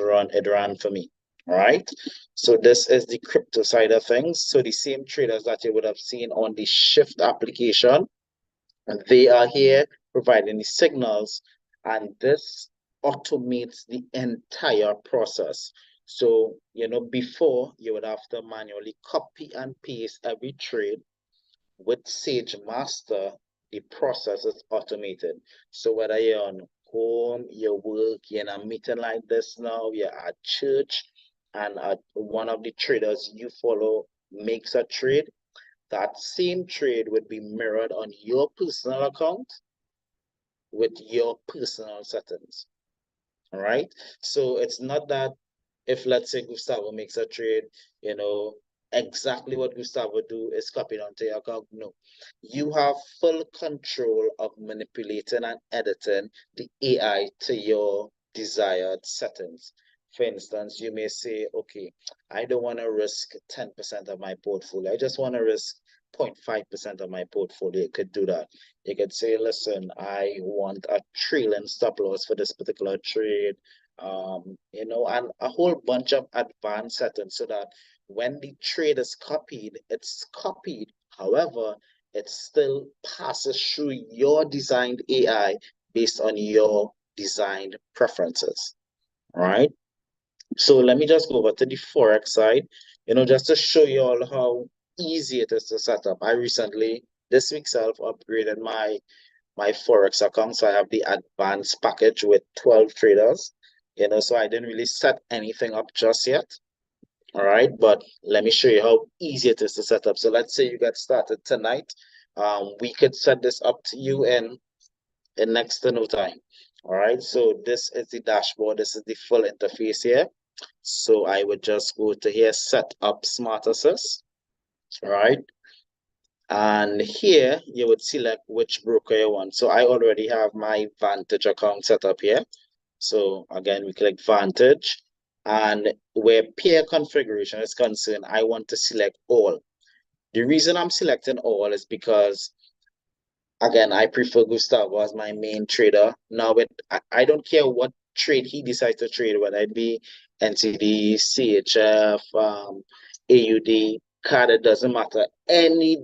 ran for me. All right. So this is the crypto side of things. So the same traders that you would have seen on the Shift application, and they are here providing the signals, and this automates the entire process. So, before you would have to manually copy and paste every trade. With Sage Master, the process is automated. So whether you're on home, you work, you're in a meeting like this now, you're at church, and one of the traders you follow makes a trade, that same trade would be mirrored on your personal account with your personal settings. All right. So it's not that if, let's say, Gustavo makes a trade, exactly what Gustavo do is copied onto your account. No, you have full control of manipulating and editing the AI to your desired settings. For instance, you may say, okay, I don't want to risk 10% of my portfolio. I just want to risk 0.5% of my portfolio. You could do that. You could say, listen, I want a trailing stop loss for this particular trade. And a whole bunch of advanced settings so that when the trade is copied, it's copied. However, it still passes through your designed AI based on your designed preferences. All right. So let me just go over to the Forex side, just to show you all how easy it is to set up. I recently, this week self, upgraded my Forex account. So I have the advanced package with 12 traders, so I didn't really set anything up just yet. All right, but let me show you how easy it is to set up. So let's say you get started tonight. We could set this up to you in next to no time. All right, so this is the dashboard. This is the full interface here. So I would just go to here, set up Smart Assist. All right. And here you would select which broker you want. So I already have my Vantage account set up here. So again, we click Vantage. And where pair configuration is concerned, I want to select all. The reason I'm selecting all is because, again, I prefer Gustavo as my main trader. Now, I don't care what trade he decides to trade, whether it be NCD, CHF, AUD, CAD, it doesn't matter. Any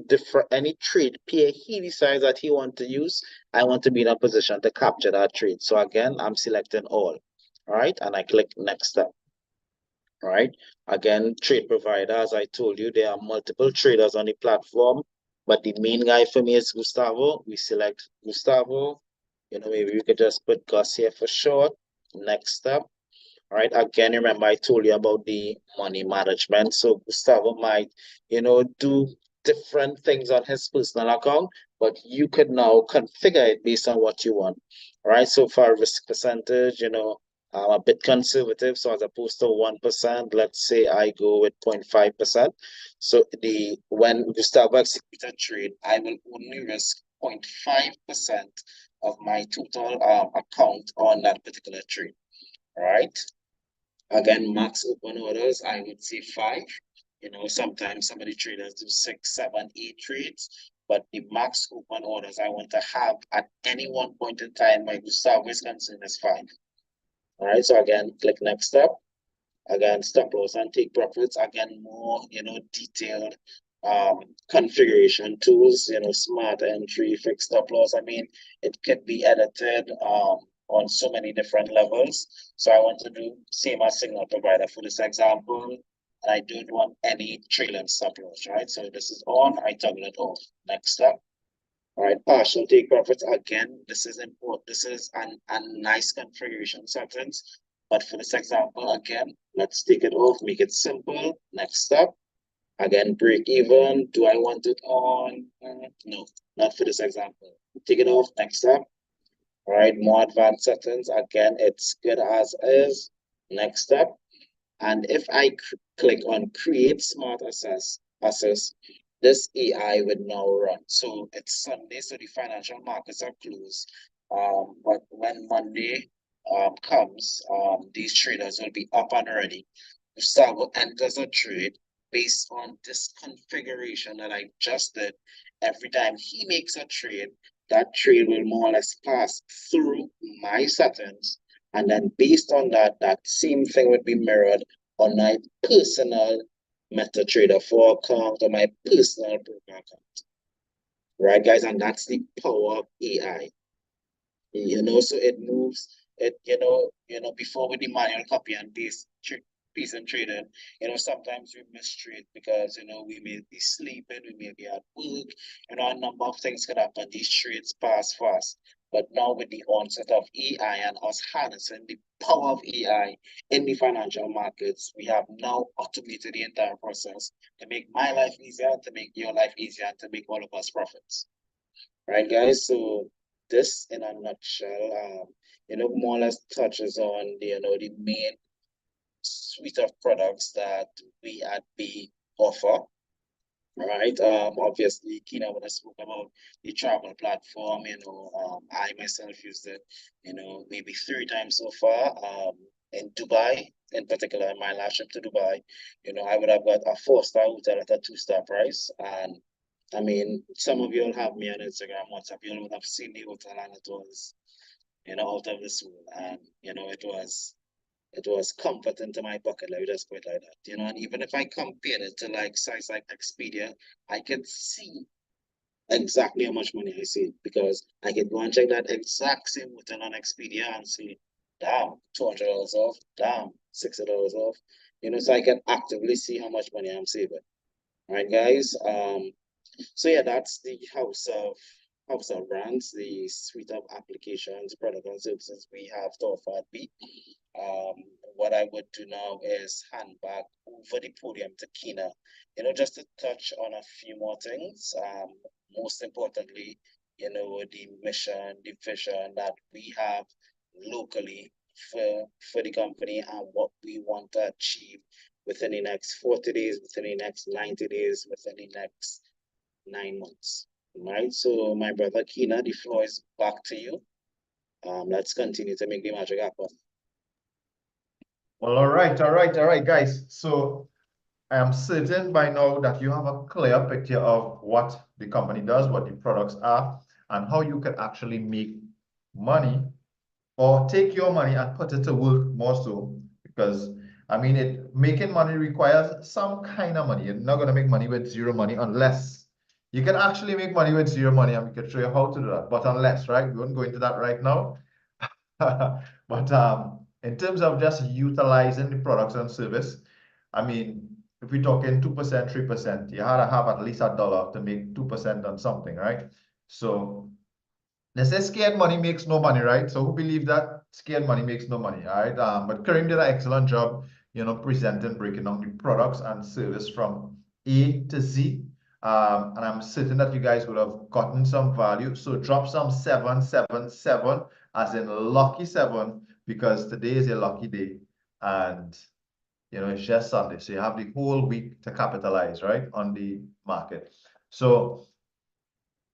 trade pair he decides that he wants to use, I want to be in a position to capture that trade. So again, I'm selecting all. All right, and I click next step. All right. Again, trade provider, as I told you, there are multiple traders on the platform, but the main guy for me is Gustavo. We select Gustavo. Maybe we could just put Gus here for short. Next step. All right. Again, remember I told you about the money management. So Gustavo might, do different things on his personal account, but you could now configure it based on what you want. All right. So for risk percentage, I'm a bit conservative. So as opposed to 1%, let's say I go with 0.5%. So when Gustavo executes a trade, I will only risk 0.5% of my total account on that particular trade. All right. Again, max open orders, I would say 5. Sometimes some of the traders do 6, 7, 8 trades, but the max open orders I want to have at any one point in time, my Gustavo is concerned, is 5. All right, so again, click next step. Again, stop loss and take profits. Again, more, detailed configuration tools, smart entry, fixed stop loss. I mean, it could be edited on so many different levels. So I want to do same as signal provider for this example. And I don't want any trailing stop loss, right? So this is on, I toggle it off. Next step. All right, partial take profits. Again, this is important. This is a nice configuration settings. But for this example, again, let's take it off, make it simple. Next step. Again, break even. Do I want it on? No, not for this example. Take it off. Next step. All right, more advanced settings. Again, it's good as is. Next step. And if I click on Create Smart Assist, this AI would now run. So it's Sunday, so the financial markets are closed. But when Monday comes, these traders will be up and ready. Gustavo enters a trade based on this configuration that I just did. Every time he makes a trade, that trade will more or less pass through my settings. And then based on that, that same thing would be mirrored on my personal MetaTrader 4 account or my personal broker account. Right, guys? And that's the power of AI. So it moves it, before with the manual copy and paste piece and trading, sometimes we miss trade because we may be sleeping, we may be at work, a number of things could happen. These trades pass fast. But now with the onset of AI and us harnessing the power of AI in the financial markets, we have now automated the entire process to make my life easier, to make your life easier, and to make all of us profits. Right, guys? So this in a nutshell, more or less touches on the main suite of products that we at B offer. Right. Obviously, Kina would have spoke about the travel platform. I myself used it, maybe 3 times so far. In Dubai, in particular, in my last trip to Dubai, I would have got a 4-star hotel at a 2-star price. And I mean, some of you all have me on Instagram, WhatsApp. You all would have seen the hotel, and it was, out of this world. And it was comforting to my pocket, let me just put it like that. And even if I compare it to like sites like Expedia, I can see exactly how much money I save because I can go and check that exact same hotel on Expedia and see, damn, $200 off, damn, $60 off, so I can actively see how much money I'm saving. All right, guys. So yeah, that's the House of Brands, the suite of applications, products, and services we have to offer at B. What I would do now is hand back over the podium to Kina, just to touch on a few more things. Most importantly, the mission, the vision that we have locally for the company and what we want to achieve within the next 40 days, within the next 90 days, within the next 9 months. Right. So my brother Kina, the floor is back to you. Let's continue to make the magic happen. Well, all right, guys. So I am certain by now that you have a clear picture of what the company does, what the products are, and how you can actually make money or take your money and put it to work more so. Because I mean, making money requires some kind of money. You're not going to make money with zero money unless you can actually make money with zero money, and we can show you how to do that. But unless, right? We won't go into that right now. But in terms of just utilizing the products and service, I mean, if we're talking 2%, 3%, you had to have at least $1 to make 2% on something, right? So they say scared money makes no money, right? So who believe that scared money makes no money, all right? But Karim did an excellent job, presenting, breaking down the products and service from A to Z. And I'm certain that you guys would have gotten some value. So drop some 777 as in lucky 7, because today is a lucky day. And it's just Sunday. So you have the whole week to capitalize, right, on the market. So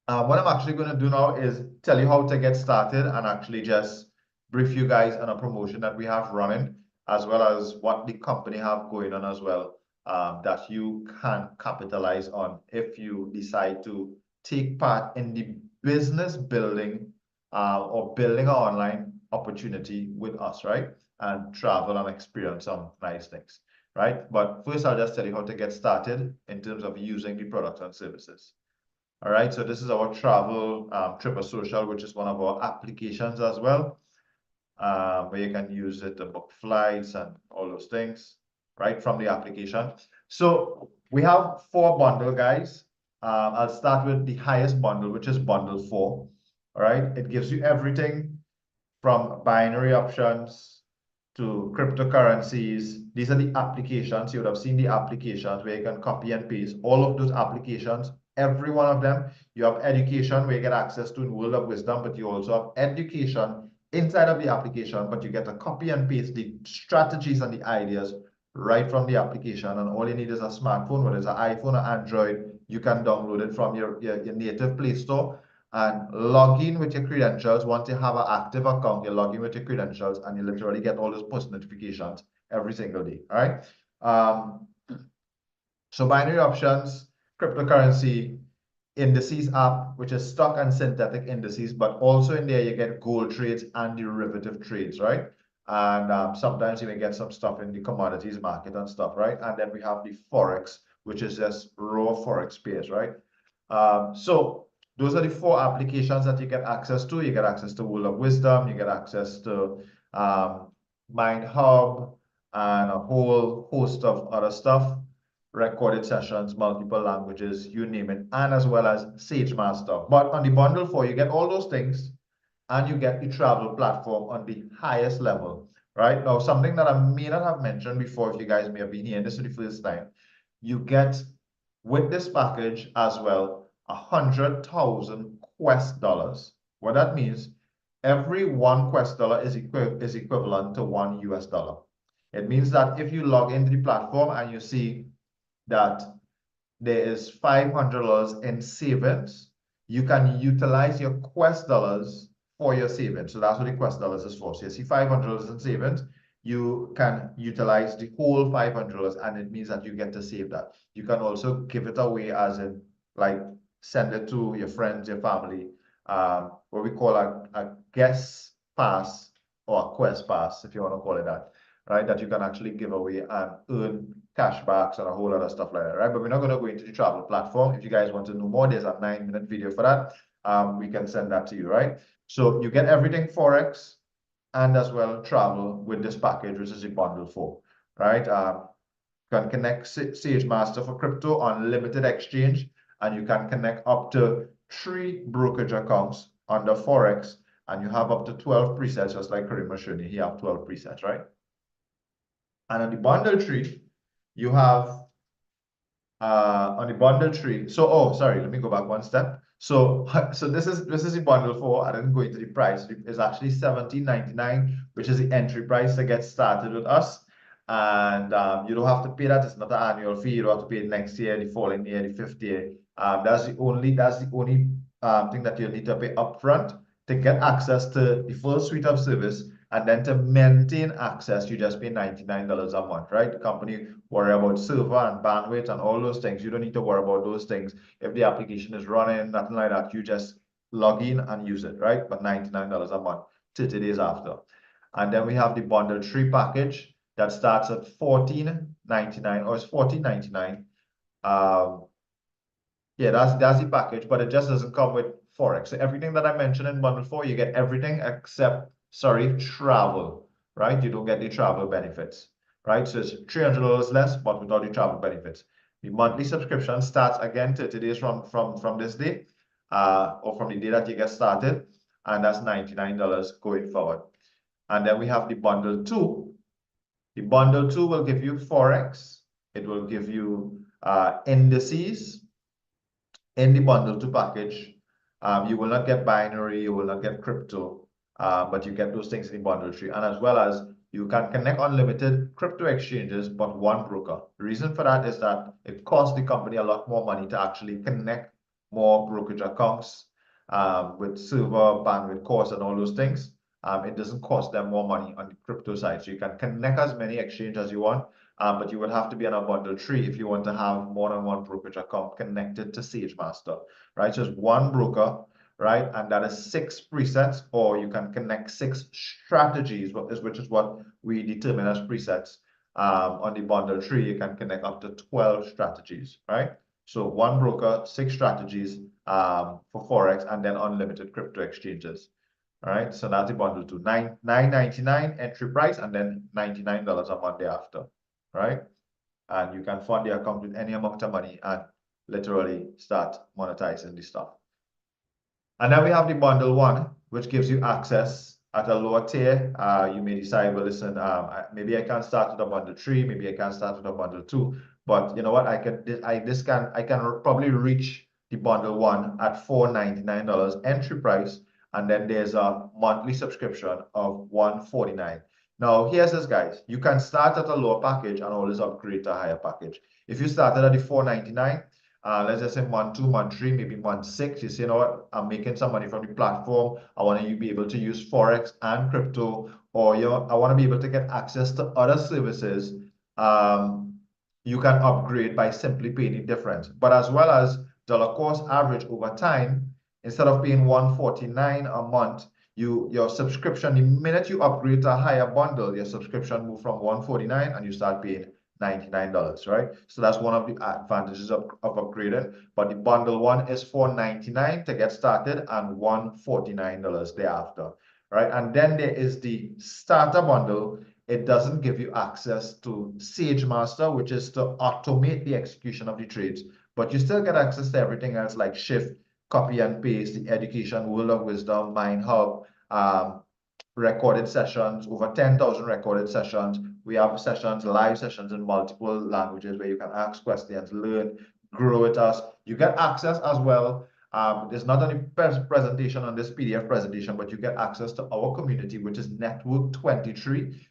what I'm actually going to do now is tell you how to get started and actually just brief you guys on a promotion that we have running, as well as what the company have going on as well, that you can capitalize on if you decide to take part in the business building or building an online opportunity with us, right? And travel and experience some nice things, right? But first, I'll just tell you how to get started in terms of using the products and services. All right, so this is our travel Tripper Social, which is one of our applications as well, where you can use it to book flights and all those things, right, from the application. So we have 4 bundle, guys. I'll start with the highest bundle, which is bundle 4. All right, it gives you everything from binary options to cryptocurrencies. These are the applications. You would have seen the applications where you can copy and paste all of those applications. Every one of them. You have education where you get access to in World of Wisdom, but you also have education inside of the application, but you get to copy and paste the strategies and the ideas right from the application. And all you need is a smartphone, whether it's an iPhone or Android. You can download it from your native Play Store and log in with your credentials. Once you have an active account, you log in with your credentials and you literally get all those push notifications every single day. All right. So binary options, cryptocurrency, indices app, which is stock and synthetic indices, but also in there you get gold trades and derivative trades, right? And sometimes you may get some stuff in the commodities market and stuff, right? And then we have the Forex, which is just raw Forex pairs, right? So those are the 4 applications that you get access to. You get access to World of Wisdom, you get access to Mind Hub, and a whole host of other stuff. Recorded sessions, multiple languages, you name it, and as well as SageMaster. But on the bundle 4, you get all those things, and you get the travel platform on the highest level, right? Now, something that I may not have mentioned before, if you guys may have been here, and this is the first time, you get, with this package as well, 100,000 Quest dollars. What that means, every 1 Quest dollar is equivalent to $1 US. It means that if you log into the platform and you see that there is $500 in savings, you can utilize your Quest dollars for your savings. So that's what the Quest dollars is for. So you see $500 in savings, you can utilize the whole $500, and it means that you get to save that. You can also give it away as in, like, send it to your friends, your family, what we call a guest pass or a Quest pass, if you want to call it that, right? That you can actually give away and earn cashbacks and a whole lot of stuff like that, right? But we're not going to go into the travel platform. If you guys want to know more, there's a 9-minute video for that. We can send that to you, right? So you get everything Forex, and as well travel with this package, which is the bundle 4, right? You can connect SageMaster for crypto on limited exchange, and you can connect up to 3 brokerage accounts under Forex, and you have up to 12 presets, just like Karim was showing you. He have 12 presets, right? And on the bundle tree, you have on the bundle tree. So, oh, sorry, let me go back one step. So, this is the bundle 4. I didn't go into the price. It's actually $17.99, which is the entry price to get started with us. And you don't have to pay that. It's not an annual fee. You don't have to pay it next year, the following year, the 5th year. That's the only thing that you'll need to pay upfront to get access to the full suite of service. And then to maintain access, you just pay $99 a month, right? The company worry about server and bandwidth and all those things. You don't need to worry about those things. If the application is running, nothing like that, you just log in and use it, right? But $99 a month, 30 days after. And then we have the bundle 3 package that starts at $14.99, or it's $14.99. Yeah, that's the package, but it just doesn't come with Forex. So everything that I mentioned in bundle 4, you get everything except, sorry, travel, right? You don't get the travel benefits, right? So it's $300 less, but without the travel benefits. The monthly subscription starts again 30 days from this day, or from the day that you get started, and that's $99 going forward. And then we have the bundle 2. The bundle 2 will give you Forex. It will give you indices in the bundle 2 package. You will not get binary, you will not get crypto, but you get those things in the bundle 3. And as well as you can connect unlimited crypto exchanges, but 1 broker. The reason for that is that it costs the company a lot more money to actually connect more brokerage accounts with server, bandwidth costs, and all those things. It doesn't cost them more money on the crypto side. So you can connect as many exchanges as you want, but you would have to be on a bundle 3 if you want to have more than 1 brokerage account connected to SageMaster, right? So it's 1 broker, right? And that is 6 presets, or you can connect 6 strategies, which is what we determine as presets. On the bundle 3, you can connect up to 12 strategies, right? So 1 broker, 6 strategies for Forex, and then unlimited crypto exchanges. All right, so that's the bundle 2. $9.99 entry price, and then $99 a month thereafter, right? And you can fund the account with any amount of money and literally start monetizing the stuff. And then we have the bundle 1, which gives you access at a lower tier. You may decide, well, listen, maybe I can start with a bundle 3, maybe I can start with a bundle 2, but you know what? I can probably reach the bundle 1 at $499 entry price. And then there's a monthly subscription of $149. Now, here's this, guys. You can start at a lower package and always upgrade to a higher package. If you started at the $499, let's just say month 2, month 3, maybe month 6, you say, you know what, I'm making some money from the platform. I want to be able to use Forex and crypto, or I want to be able to get access to other services. You can upgrade by simply paying the difference. But as well as dollar cost average over time, instead of paying $149 a month, your subscription, the minute you upgrade to a higher bundle, your subscription move from $149 and you start paying $99, right? So that's one of the advantages of upgrading. But the bundle 1 is $499 to get started and $149 thereafter, right? And then there is the starter bundle. It doesn't give you access to SageMaster, which is to automate the execution of the trades, but you still get access to everything else like Shift, copy and paste, the education, World of Wisdom, MindHub, recorded sessions, over 10,000 recorded sessions. We have sessions, live sessions in multiple languages where you can ask questions, learn, grow with us. You get access as well. There's not only presentation on this PDF presentation, but you get access to our community, which is Network 23.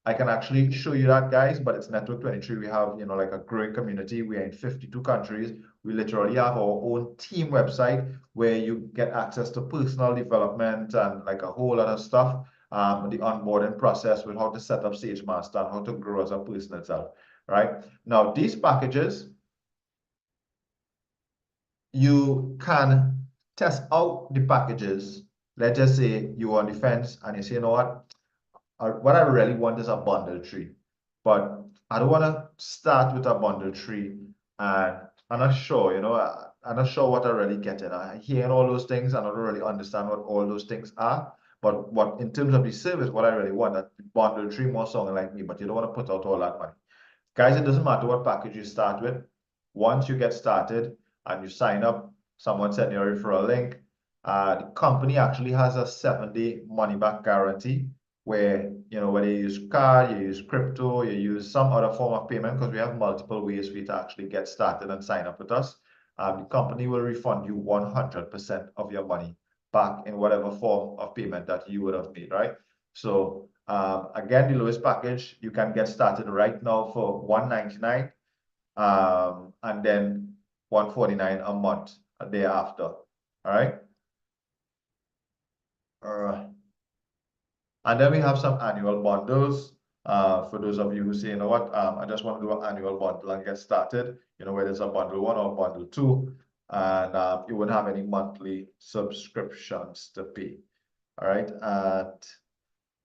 I can actually show you that, guys, but it's Network 23. We have, like a growing community. We are in 52 countries. We literally have our own team website where you get access to personal development and like a whole lot of stuff. The onboarding process with how to set up SageMaster and how to grow as a person itself, right? Now, these packages, you can test out the packages. Let's just say you're on the fence and you say, you know what I really want is a bundle 3, but I don't want to start with a bundle 3 and I'm not sure, I'm not sure what I really get in. I hear all those things and I don't really understand what all those things are, But what in terms of the service, what I really want, that bundle 3 more someone like me, but you don't want to put out all that money. Guys, it doesn't matter what package you start with. Once you get started and you sign up, someone send you a referral link. The company actually has a 7-day money back guarantee where, whether you use card, you use crypto, you use some other form of payment, because we have multiple ways for you to actually get started and sign up with us. The company will refund you 100% of your money back in whatever form of payment that you would have made, right? So again, the lowest package you can get started right now for $199, and then $149 a month a day after. All right. And then we have some annual bundles. For those of you who say, you know what, I just want to do an annual bundle and get started, whether it's a bundle 1 or bundle 2, and you wouldn't have any monthly subscriptions to pay. All right. And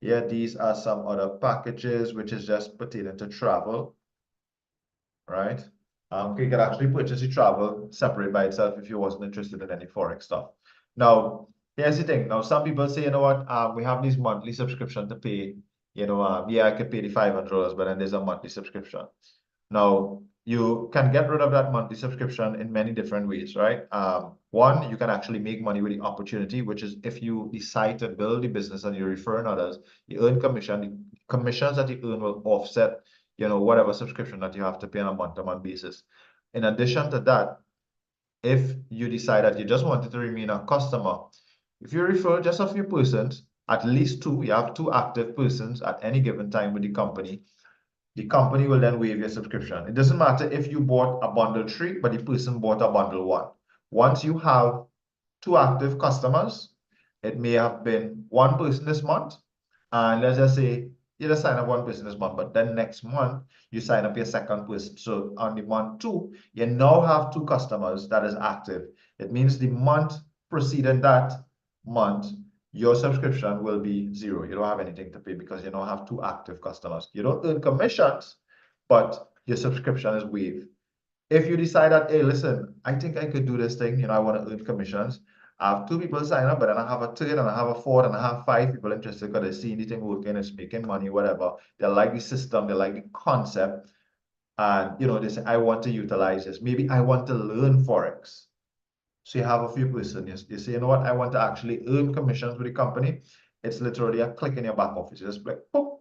yeah, these are some other packages, which is just pertaining to travel, right? You can actually purchase your travel separate by itself if you wasn't interested in any Forex stuff. Now, here's the thing. Now, some people say, you know what, we have these monthly subscription to pay. Yeah, I could pay the $500, but then there's a monthly subscription. Now, you can get rid of that monthly subscription in many different ways, right? One, you can actually make money with the opportunity, which is if you decide to build the business and you're referring others, you earn commission. The commissions that you earn will offset, whatever subscription that you have to pay on a month-to-month basis. In addition to that, if you decide that you just wanted to remain a customer, if you refer just a few persons, at least 2, you have 2 active persons at any given time with the company will then waive your subscription. It doesn't matter if you bought a bundle 3, but the person bought a bundle 1. Once you have 2 active customers, it may have been 1 person this month, and let's just say you just sign up 1 person this month, but then next month you sign up your second person. So on the month 2, you now have 2 customers that is active. It means the month preceding that month, your subscription will be 0. You don't have anything to pay because you now have 2 active customers. You don't earn commissions, but your subscription is waived. If you decide that, hey, listen, I think I could do this thing, I want to earn commissions. I have 2 people sign up, but then I have a 3rd and I have a 4th and I have 5 people interested because they see anything working, it's making money, whatever. They like the system, they like the concept. And, they say, I want to utilize this. Maybe I want to learn Forex. So you have a few persons. You say, you know what, I want to actually earn commissions with the company. It's literally a click in your back office. You just click, boop,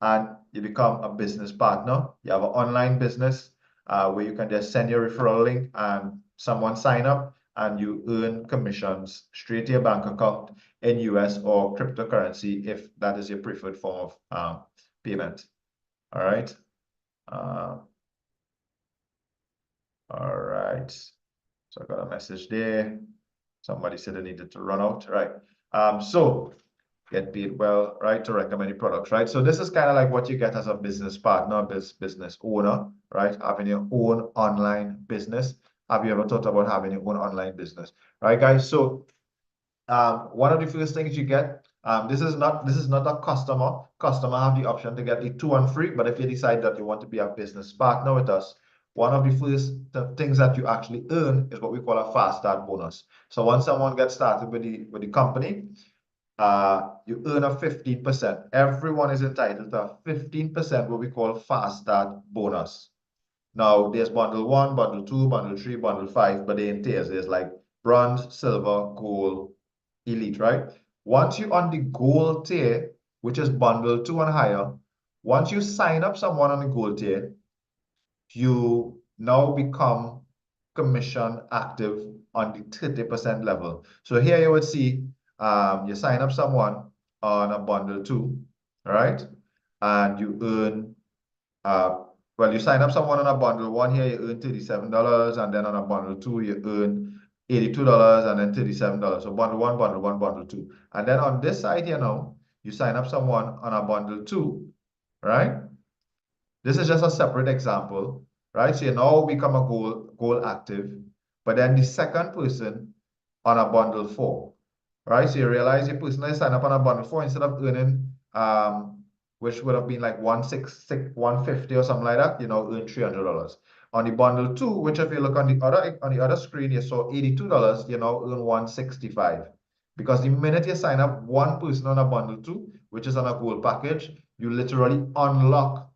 and you become a business partner. You have an online business where you can just send your referral link and someone sign up and you earn commissions straight to your bank account in US or cryptocurrency if that is your preferred form of payment. All right. All right. So I got a message there. Somebody said I needed to run out, right? So get paid well, right, to recommend your products, right? So this is kind of like what you get as a business partner, business owner, right? Having your own online business. Have you ever thought about having your own online business, right, guys? So one of the first things you get, this is not a customer. Customer have the option to get the 2 on free, but if you decide that you want to be a business partner with us, one of the first things that you actually earn is what we call a fast start bonus. So once someone gets started with the company, you earn a 15%. Everyone is entitled to a 15% what we call fast start bonus. Now there's bundle 1, bundle 2, bundle 3, bundle 5, but they in tiers. There's like bronze, silver, gold, elite, right? Once you're on the gold tier, which is bundle 2 and higher, once you sign up someone on the gold tier, you now become commission active on the 30% level. So here you would see you sign up someone on a bundle 2, right? And you earn, well, you sign up someone on a bundle 1 here, you earn $37, and then on a bundle 2, you earn $82 and then $37. So bundle 1, bundle 1, bundle 2. And then on this side here now, you sign up someone on a bundle 2, right? This is just a separate example, right? So you now become a goal active, but then the second person on a bundle 4, right? So you realize your person that signed up on a bundle 4, instead of earning, which would have been like $150 or something like that, you know, earn $300. On the bundle 2, which if you look on the other screen, you saw $82, you now earn $165. Because the minute you sign up one person on a bundle 2, which is on a gold package, you literally unlock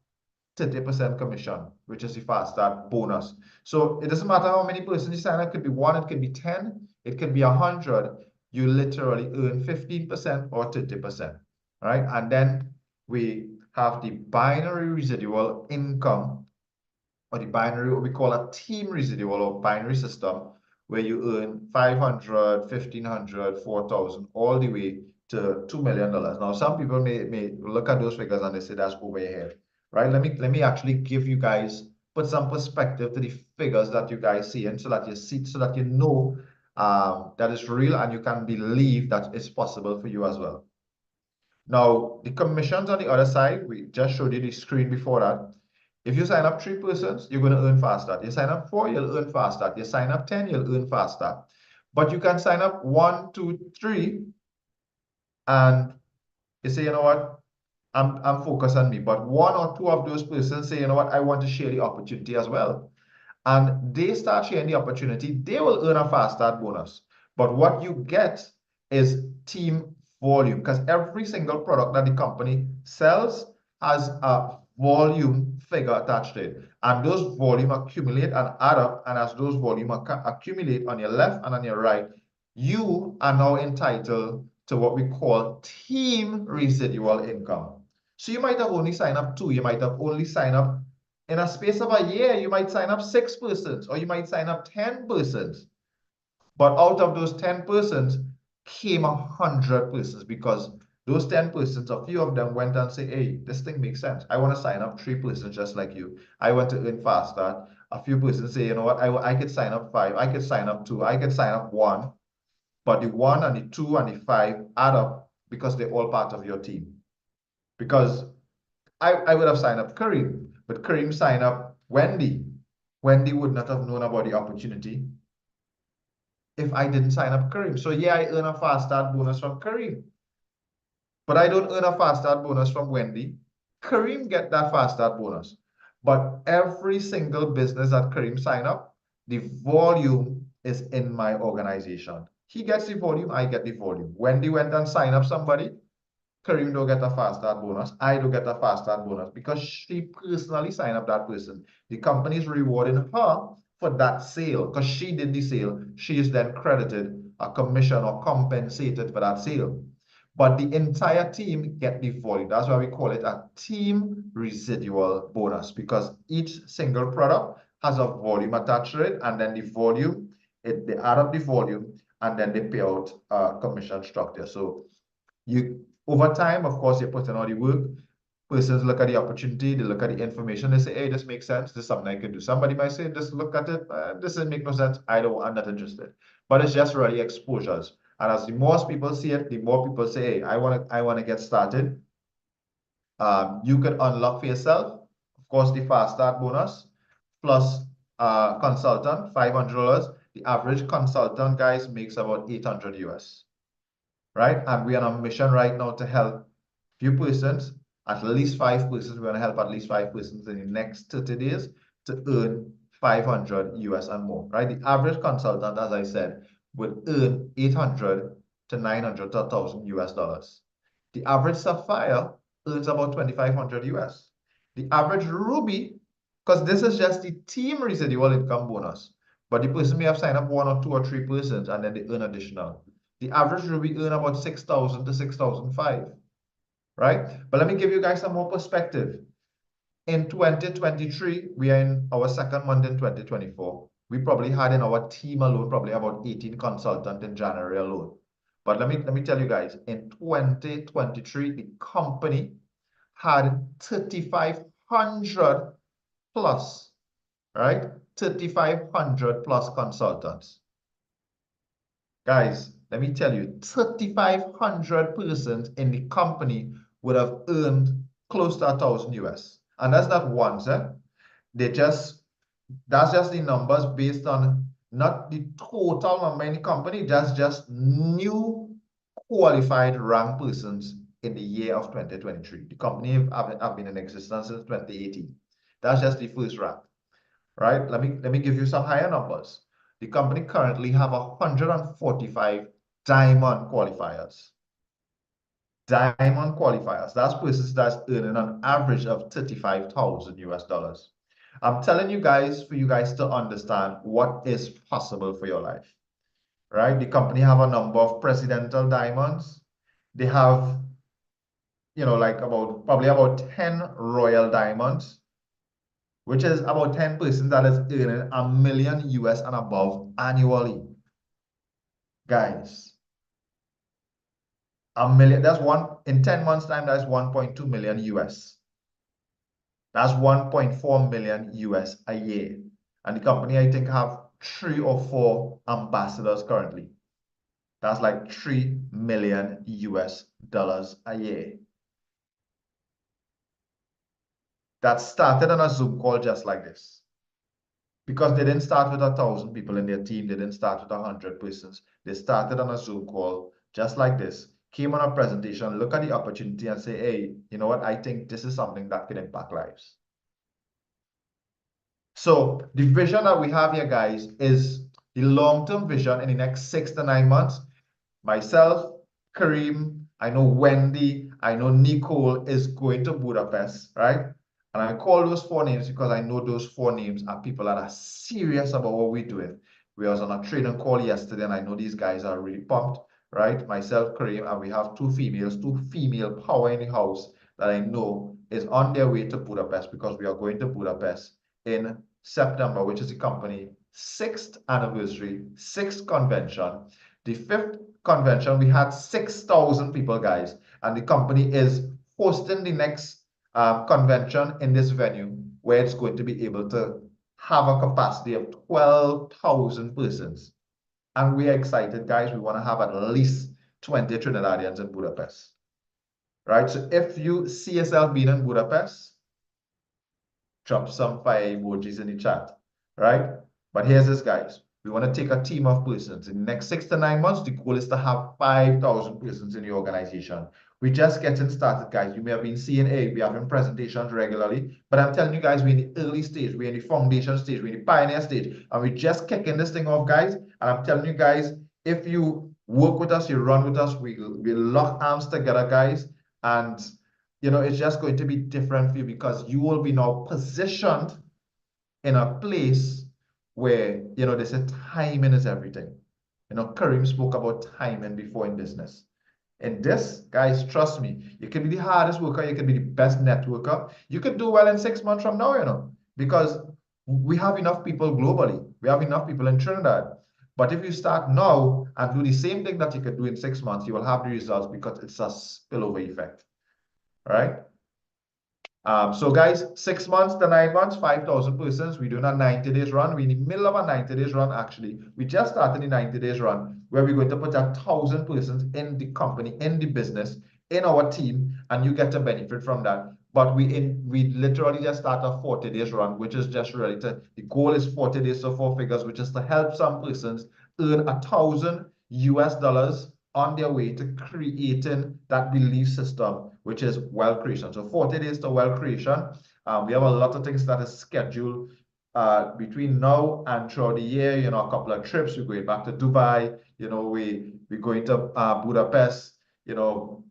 30% commission, which is the fast start bonus. So it doesn't matter how many persons you sign up, it could be 1, it could be 10, it could be 100. You literally earn 15% or 30%, right? And then we have the binary residual income, or the binary, what we call a team residual or binary system, where you earn 500, 1,500, 4,000, all the way to $2 million. Now, some people may look at those figures and they say that's over your head, right? Let me actually give you guys, put some perspective to the figures that you guys see, and so that you see, so that you know that it's real and you can believe that it's possible for you as well. Now, the commissions on the other side, we just showed you the screen before that. If you sign up 3 persons, you're going to earn fast start. You sign up 4, you'll earn fast start. You sign up 10, you'll earn fast start. But you can sign up 1, 2, 3, and you say, you know what, I'm focused on me. But 1 or 2 of those persons say, you know what, I want to share the opportunity as well. And they start sharing the opportunity, they will earn a fast start bonus. But what you get is team volume, because every single product that the company sells has a volume figure attached to it. And those volume accumulate and add up. And as those volume accumulate on your left and on your right, you are now entitled to what we call team residual income. So you might have only signed up 2, you might have only signed up in a space of a year, you might sign up 6 persons, or you might sign up 10 persons. But out of those 10 persons came 100 persons, because those 10 persons, a few of them went and say, hey, this thing makes sense. I want to sign up 3 persons just like you. I want to earn faster. A few persons say, you know what, I could sign up 5, I could sign up 2, I could sign up 1. But the 1 and the 2 and the 5 add up because they're all part of your team. Because I would have signed up Kareem, but Kareem signed up Wendy. Wendy would not have known about the opportunity if I didn't sign up Kareem. So yeah, I earn a fast start bonus from Kareem, but I don't earn a fast start bonus from Wendy. Kareem get that fast start bonus. But every single business that Kareem sign up, the volume is in my organization. He gets the volume, I get the volume. Wendy went and signed up somebody, Kareem don't get a fast start bonus. I don't get a fast start bonus because she personally signed up that person. The company is rewarding her for that sale because she did the sale. She is then credited a commission or compensated for that sale. But the entire team get the volume. That's why we call it a team residual bonus, because each single product has a volume attached to it, and then the volume, they add up the volume, and then they pay out a commission structure. So you, over time, of course, you put in all the work. Persons look at the opportunity, they look at the information, they say, hey, this makes sense, this is something I can do. Somebody might say, just look at it, this doesn't make no sense, I'm not interested. But it's just really exposures. And as the more people see it, the more people say, hey, I want to get started. You could unlock for yourself, of course, the fast start bonus, plus consultant, $500. The average consultant, guys, makes about 800 US. Right? And we are on a mission right now to help few persons, at least 5 persons. We're going to help at least 5 persons in the next 30 days to earn 500 US and more, right? The average consultant, as I said, would earn 800 to 900 to 1,000 US dollars. The average Sapphire earns about 2,500 US. The average Ruby, because this is just the team residual income bonus, but the person may have signed up 1 or 2 or 3 persons and then they earn additional. The average Ruby earn about 6,000 to 6,500, right? But let me give you guys some more perspective. In 2023, we are in our second month in 2024. We probably had in our team alone probably about 18 consultants in January alone. But let me tell you guys, in 2023, the company had 3,500 plus, right? 3,500 plus consultants. Guys, let me tell you, 3,500 persons in the company would have earned close to 1,000 US. And that's not once, that's just the numbers based on not the total number in the company, just new qualified rank persons in the year of 2023. The company have been in existence since 2018. That's just the first rank, right? Let me give you some higher numbers. The company currently have 145 diamond qualifiers. Diamond qualifiers. That's persons that's earning an average of 35,000 US dollars. I'm telling you guys, for you guys to understand what is possible for your life, right? The company have a number of presidential diamonds. They have, you know, like probably about 10 royal diamonds, which is about 10% that is earning $1 million US and above annually. Guys, $1 million, that's in 10 months time, that's 1.2 million US. That's 1.4 million US a year. And the company, I think, have 3 or 4 ambassadors currently. That's like 3 million US dollars a year. That started on a Zoom call just like this. Because they didn't start with 1,000 people in their team. They didn't start with 100 persons. They started on a Zoom call just like this. Came on a presentation, look at the opportunity and say, hey, you know what? I think this is something that can impact lives. So the vision that we have here, guys, is the long-term vision in the next 6 to 9 months. Myself, Kareem, I know Wendy, I know Nicole is going to Budapest, right? And I call those 4 names because I know those 4 names are people that are serious about what we're doing. We was on a training call yesterday, and I know these guys are really pumped, right? Myself, Kareem, and we have 2 females, 2 female power in the house that I know is on their way to Budapest, because we are going to Budapest in September, which is the company 6th anniversary, 6th convention. The 5th convention, we had 6,000 people, guys, and the company is hosting the next convention in this venue, where it's going to be able to have a capacity of 12,000 persons. And we are excited, guys. We want to have at least 20 Trinidadians in Budapest, right? So if you see yourself being in Budapest, drop some fire emojis in the chat, right? But here's this, guys. We want to take a team of persons. In the next 6 to 9 months, the goal is to have 5,000 persons in the organization. We're just getting started, guys. You may have been seeing, hey, we having presentations regularly, but I'm telling you guys, we're in the early stage, we're in the foundation stage, we're in the pioneer stage, and we're just kicking this thing off, guys. And I'm telling you guys, if you work with us, you run with us, we lock arms together, guys, and you know, it's just going to be different for you, because you will be now positioned in a place where, you know, they say timing is everything. You know, Kareem spoke about timing before in business. And this, guys, trust me, you can be the hardest worker, you can be the best networker. You could do well in 6 months from now, you know, because we have enough people globally. We have enough people in Trinidad. But if you start now and do the same thing that you could do in 6 months, you will have the results, because it's a spillover effect. All right. So guys, 6 months to 9 months, 5,000 persons. We're doing a 90 days run. We're in the middle of a 90 days run, actually. We just started the 90 days run, where we're going to put 1,000 persons in the company, in the business, in our team, and you get to benefit from that. But we literally just start a 40 days run, which is just really the goal is 40 days to 4 figures, which is to help some persons earn $1,000 US on their way to creating that belief system, which is wealth creation. So 40 days to wealth creation. We have a lot of things that is scheduled between now and throughout the year. You know, a couple of trips. We're going back to Dubai. You know, we're going to Budapest. You know,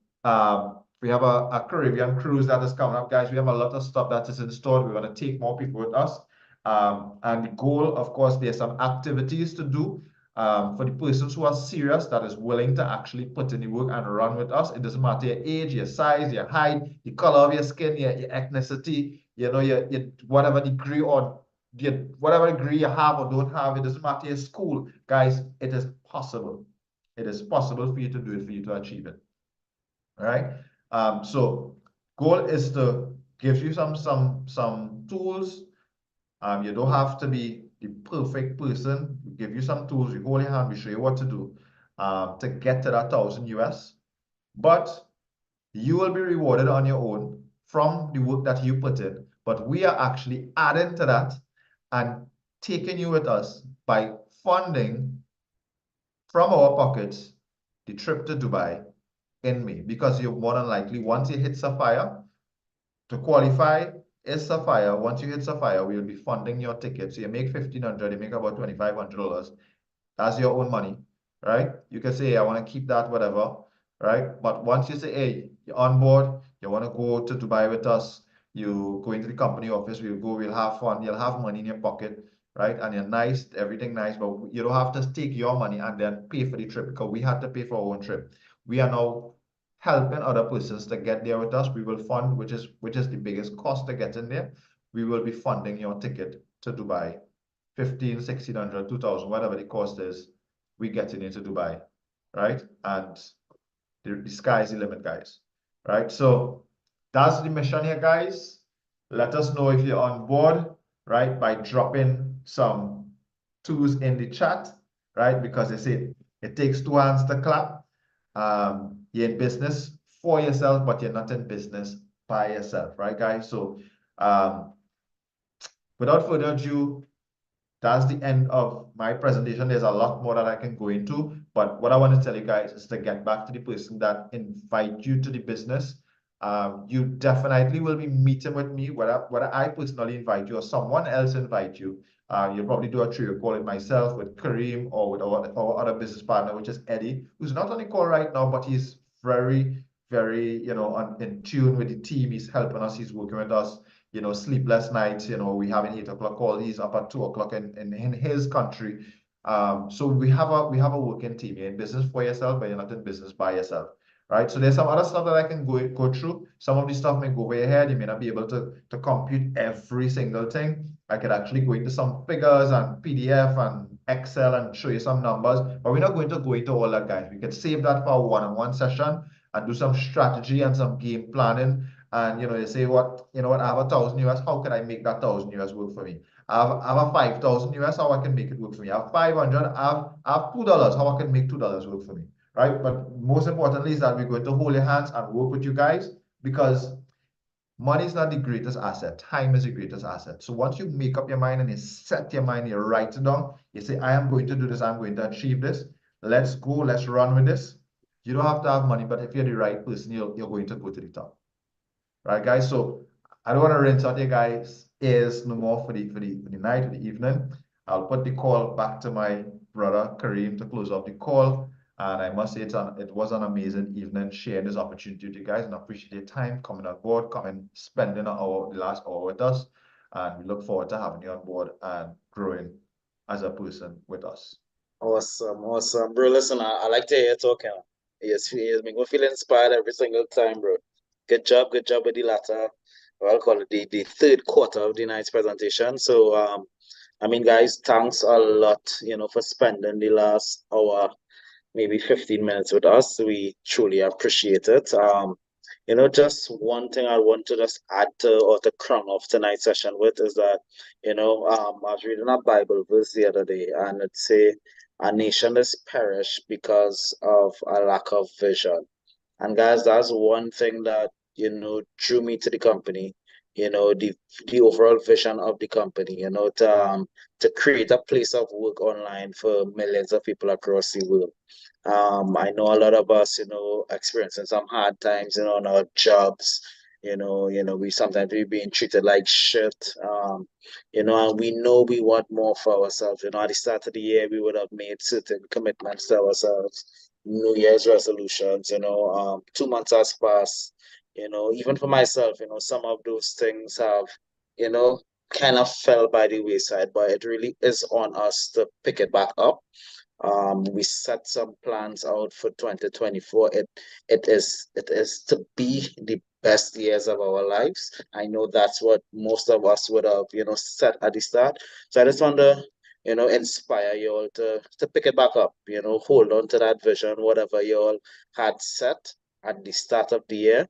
we have a Caribbean cruise that is coming up, guys. We have a lot of stuff that is in store. We want to take more people with us. And the goal, of course, there's some activities to do. For the persons who are serious, that is willing to actually put in the work and run with us. It doesn't matter your age, your size, your height, the color of your skin, your ethnicity, you know, your whatever degree or whatever degree you have or don't have. It doesn't matter your school. Guys, it is possible. It is possible for you to do it, for you to achieve it. All right. So goal is to give you some tools. You don't have to be the perfect person. We give you some tools, we hold your hand, we show you what to do to get to that 1,000 US. But you will be rewarded on your own from the work that you put in. But we are actually adding to that and taking you with us by funding from our pockets the trip to Dubai in May. Because you're more than likely, once you hit Sapphire, to qualify is Sapphire. Once you hit Sapphire, we'll be funding your ticket. So you make $1,500, you make about $2,500. That's your own money. right? You can say, hey, I want to keep that, whatever, right? But once you say, hey, you're on board, you want to go to Dubai with us, you go into the company office, we'll have fun, you'll have money in your pocket, right? And you're nice, everything nice, but you don't have to take your money and then pay for the trip because we had to pay for our own trip. We are now helping other persons to get there with us. We will fund, which is the biggest cost to get in there. We will be funding your ticket to Dubai, 15, 1600, 2000, whatever the cost is, we getting into Dubai, right? And the sky is the limit, guys, right? So that's the mission here, guys. Let us know if you're on board, right? By dropping some twos in the chat, right? Because they say it takes two hands to clap. You're in business for yourself, but you're not in business by yourself, right, guys? So without further ado, that's the end of my presentation. There's a lot more that I can go into, but what I want to tell you guys is to get back to the person that invite you to the business. You definitely will be meeting with me, whether I personally invite you or someone else invite you. You'll probably do a trio call with myself, with Kareem, or with our other business partner, which is Eddie, who's not on the call right now, but he's very, very, in tune with the team. He's helping us. He's working with us. Sleepless nights, we have an 8 o'clock call. He's up at 2 o'clock in his country. So we have a working team. You're in business for yourself, but you're not in business by yourself. Right. So there's some other stuff that I can go through. Some of the stuff may go over your head. You may not be able to compute every single thing. I could actually go into some figures and PDF and Excel and show you some numbers, but we're not going to go into all that, guys. We could save that for a one-on-one session and do some strategy and some game planning. And you say, I have 1,000 US, how can I make that 1,000 US work for me? I have a 5,000 US, how I can make it work for me? I have 500, I have $2, how I can make $2 work for me, right? But most importantly is that we're going to hold your hands and work with you guys, because money is not the greatest asset. Time is the greatest asset. So once you make up your mind and you set your mind, you write it down, you say, I am going to do this, I'm going to achieve this. Let's go, let's run with this. You don't have to have money, but if you're the right person, you're going to go to the top. Right, guys? So I don't want to rinse out you guys' ears no more for the night or the evening. I'll put the call back to my brother Kareem to close off the call. And I must say it was an amazing evening sharing this opportunity with you guys, and I appreciate your time coming on board, spending the last hour with us. And we look forward to having you on board and growing as a person with us. Awesome, awesome, bro. Listen, I like to hear you talking. Yes, make me feel inspired every single time, bro. Good job with the latter. Well, I'll call it the third quarter of the night's presentation. So, I mean, guys, thanks a lot, for spending the last hour, maybe 15 minutes with us. We truly appreciate it. Just one thing I want to just add to or to crown off tonight's session with is that, I was reading a Bible verse the other day, and it say, "A nation is perished because of a lack of vision." And guys, that's one thing that, drew me to the company, the overall vision of the company, to create a place of work online for millions of people across the world. I know a lot of us, experiencing some hard times, in our jobs. We sometimes we being treated like shit. And we know we want more for ourselves. At the start of the year, we would have made certain commitments to ourselves, New Year's resolutions. 2 months has passed. Even for myself, some of those things have, you know, kind of fell by the wayside, but it really is on us to pick it back up. We set some plans out for 2024. It is to be the best years of our lives. I know that's what most of us would have, set at the start. So I just want to, inspire you all to pick it back up, hold on to that vision, whatever you all had set at the start of the year,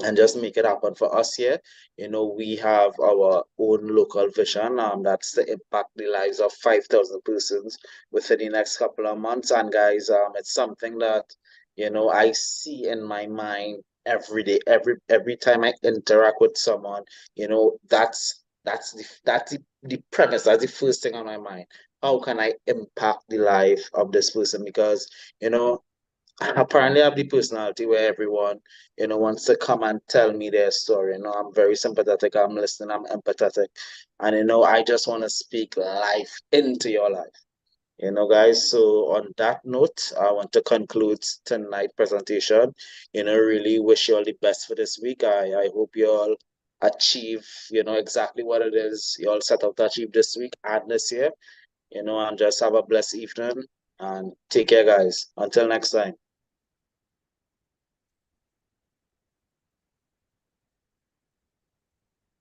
and just make it happen for us here. We have our own local vision, that's to impact the lives of 5,000 persons within the next couple of months. And guys, it's something that, I see in my mind every day, every time I interact with someone, that's the premise, that's the first thing on my mind. How can I impact the life of this person? Because, apparently I have the personality where everyone, wants to come and tell me their story. I'm very sympathetic, I'm listening, I'm empathetic. And I just want to speak life into your life. You know, guys, so on that note, I want to conclude tonight's presentation. You know, really wish you all the best for this week. I hope you all achieve, you know, exactly what it is you all set out to achieve this week and this year. You know, and just have a blessed evening and take care, guys. Until next time.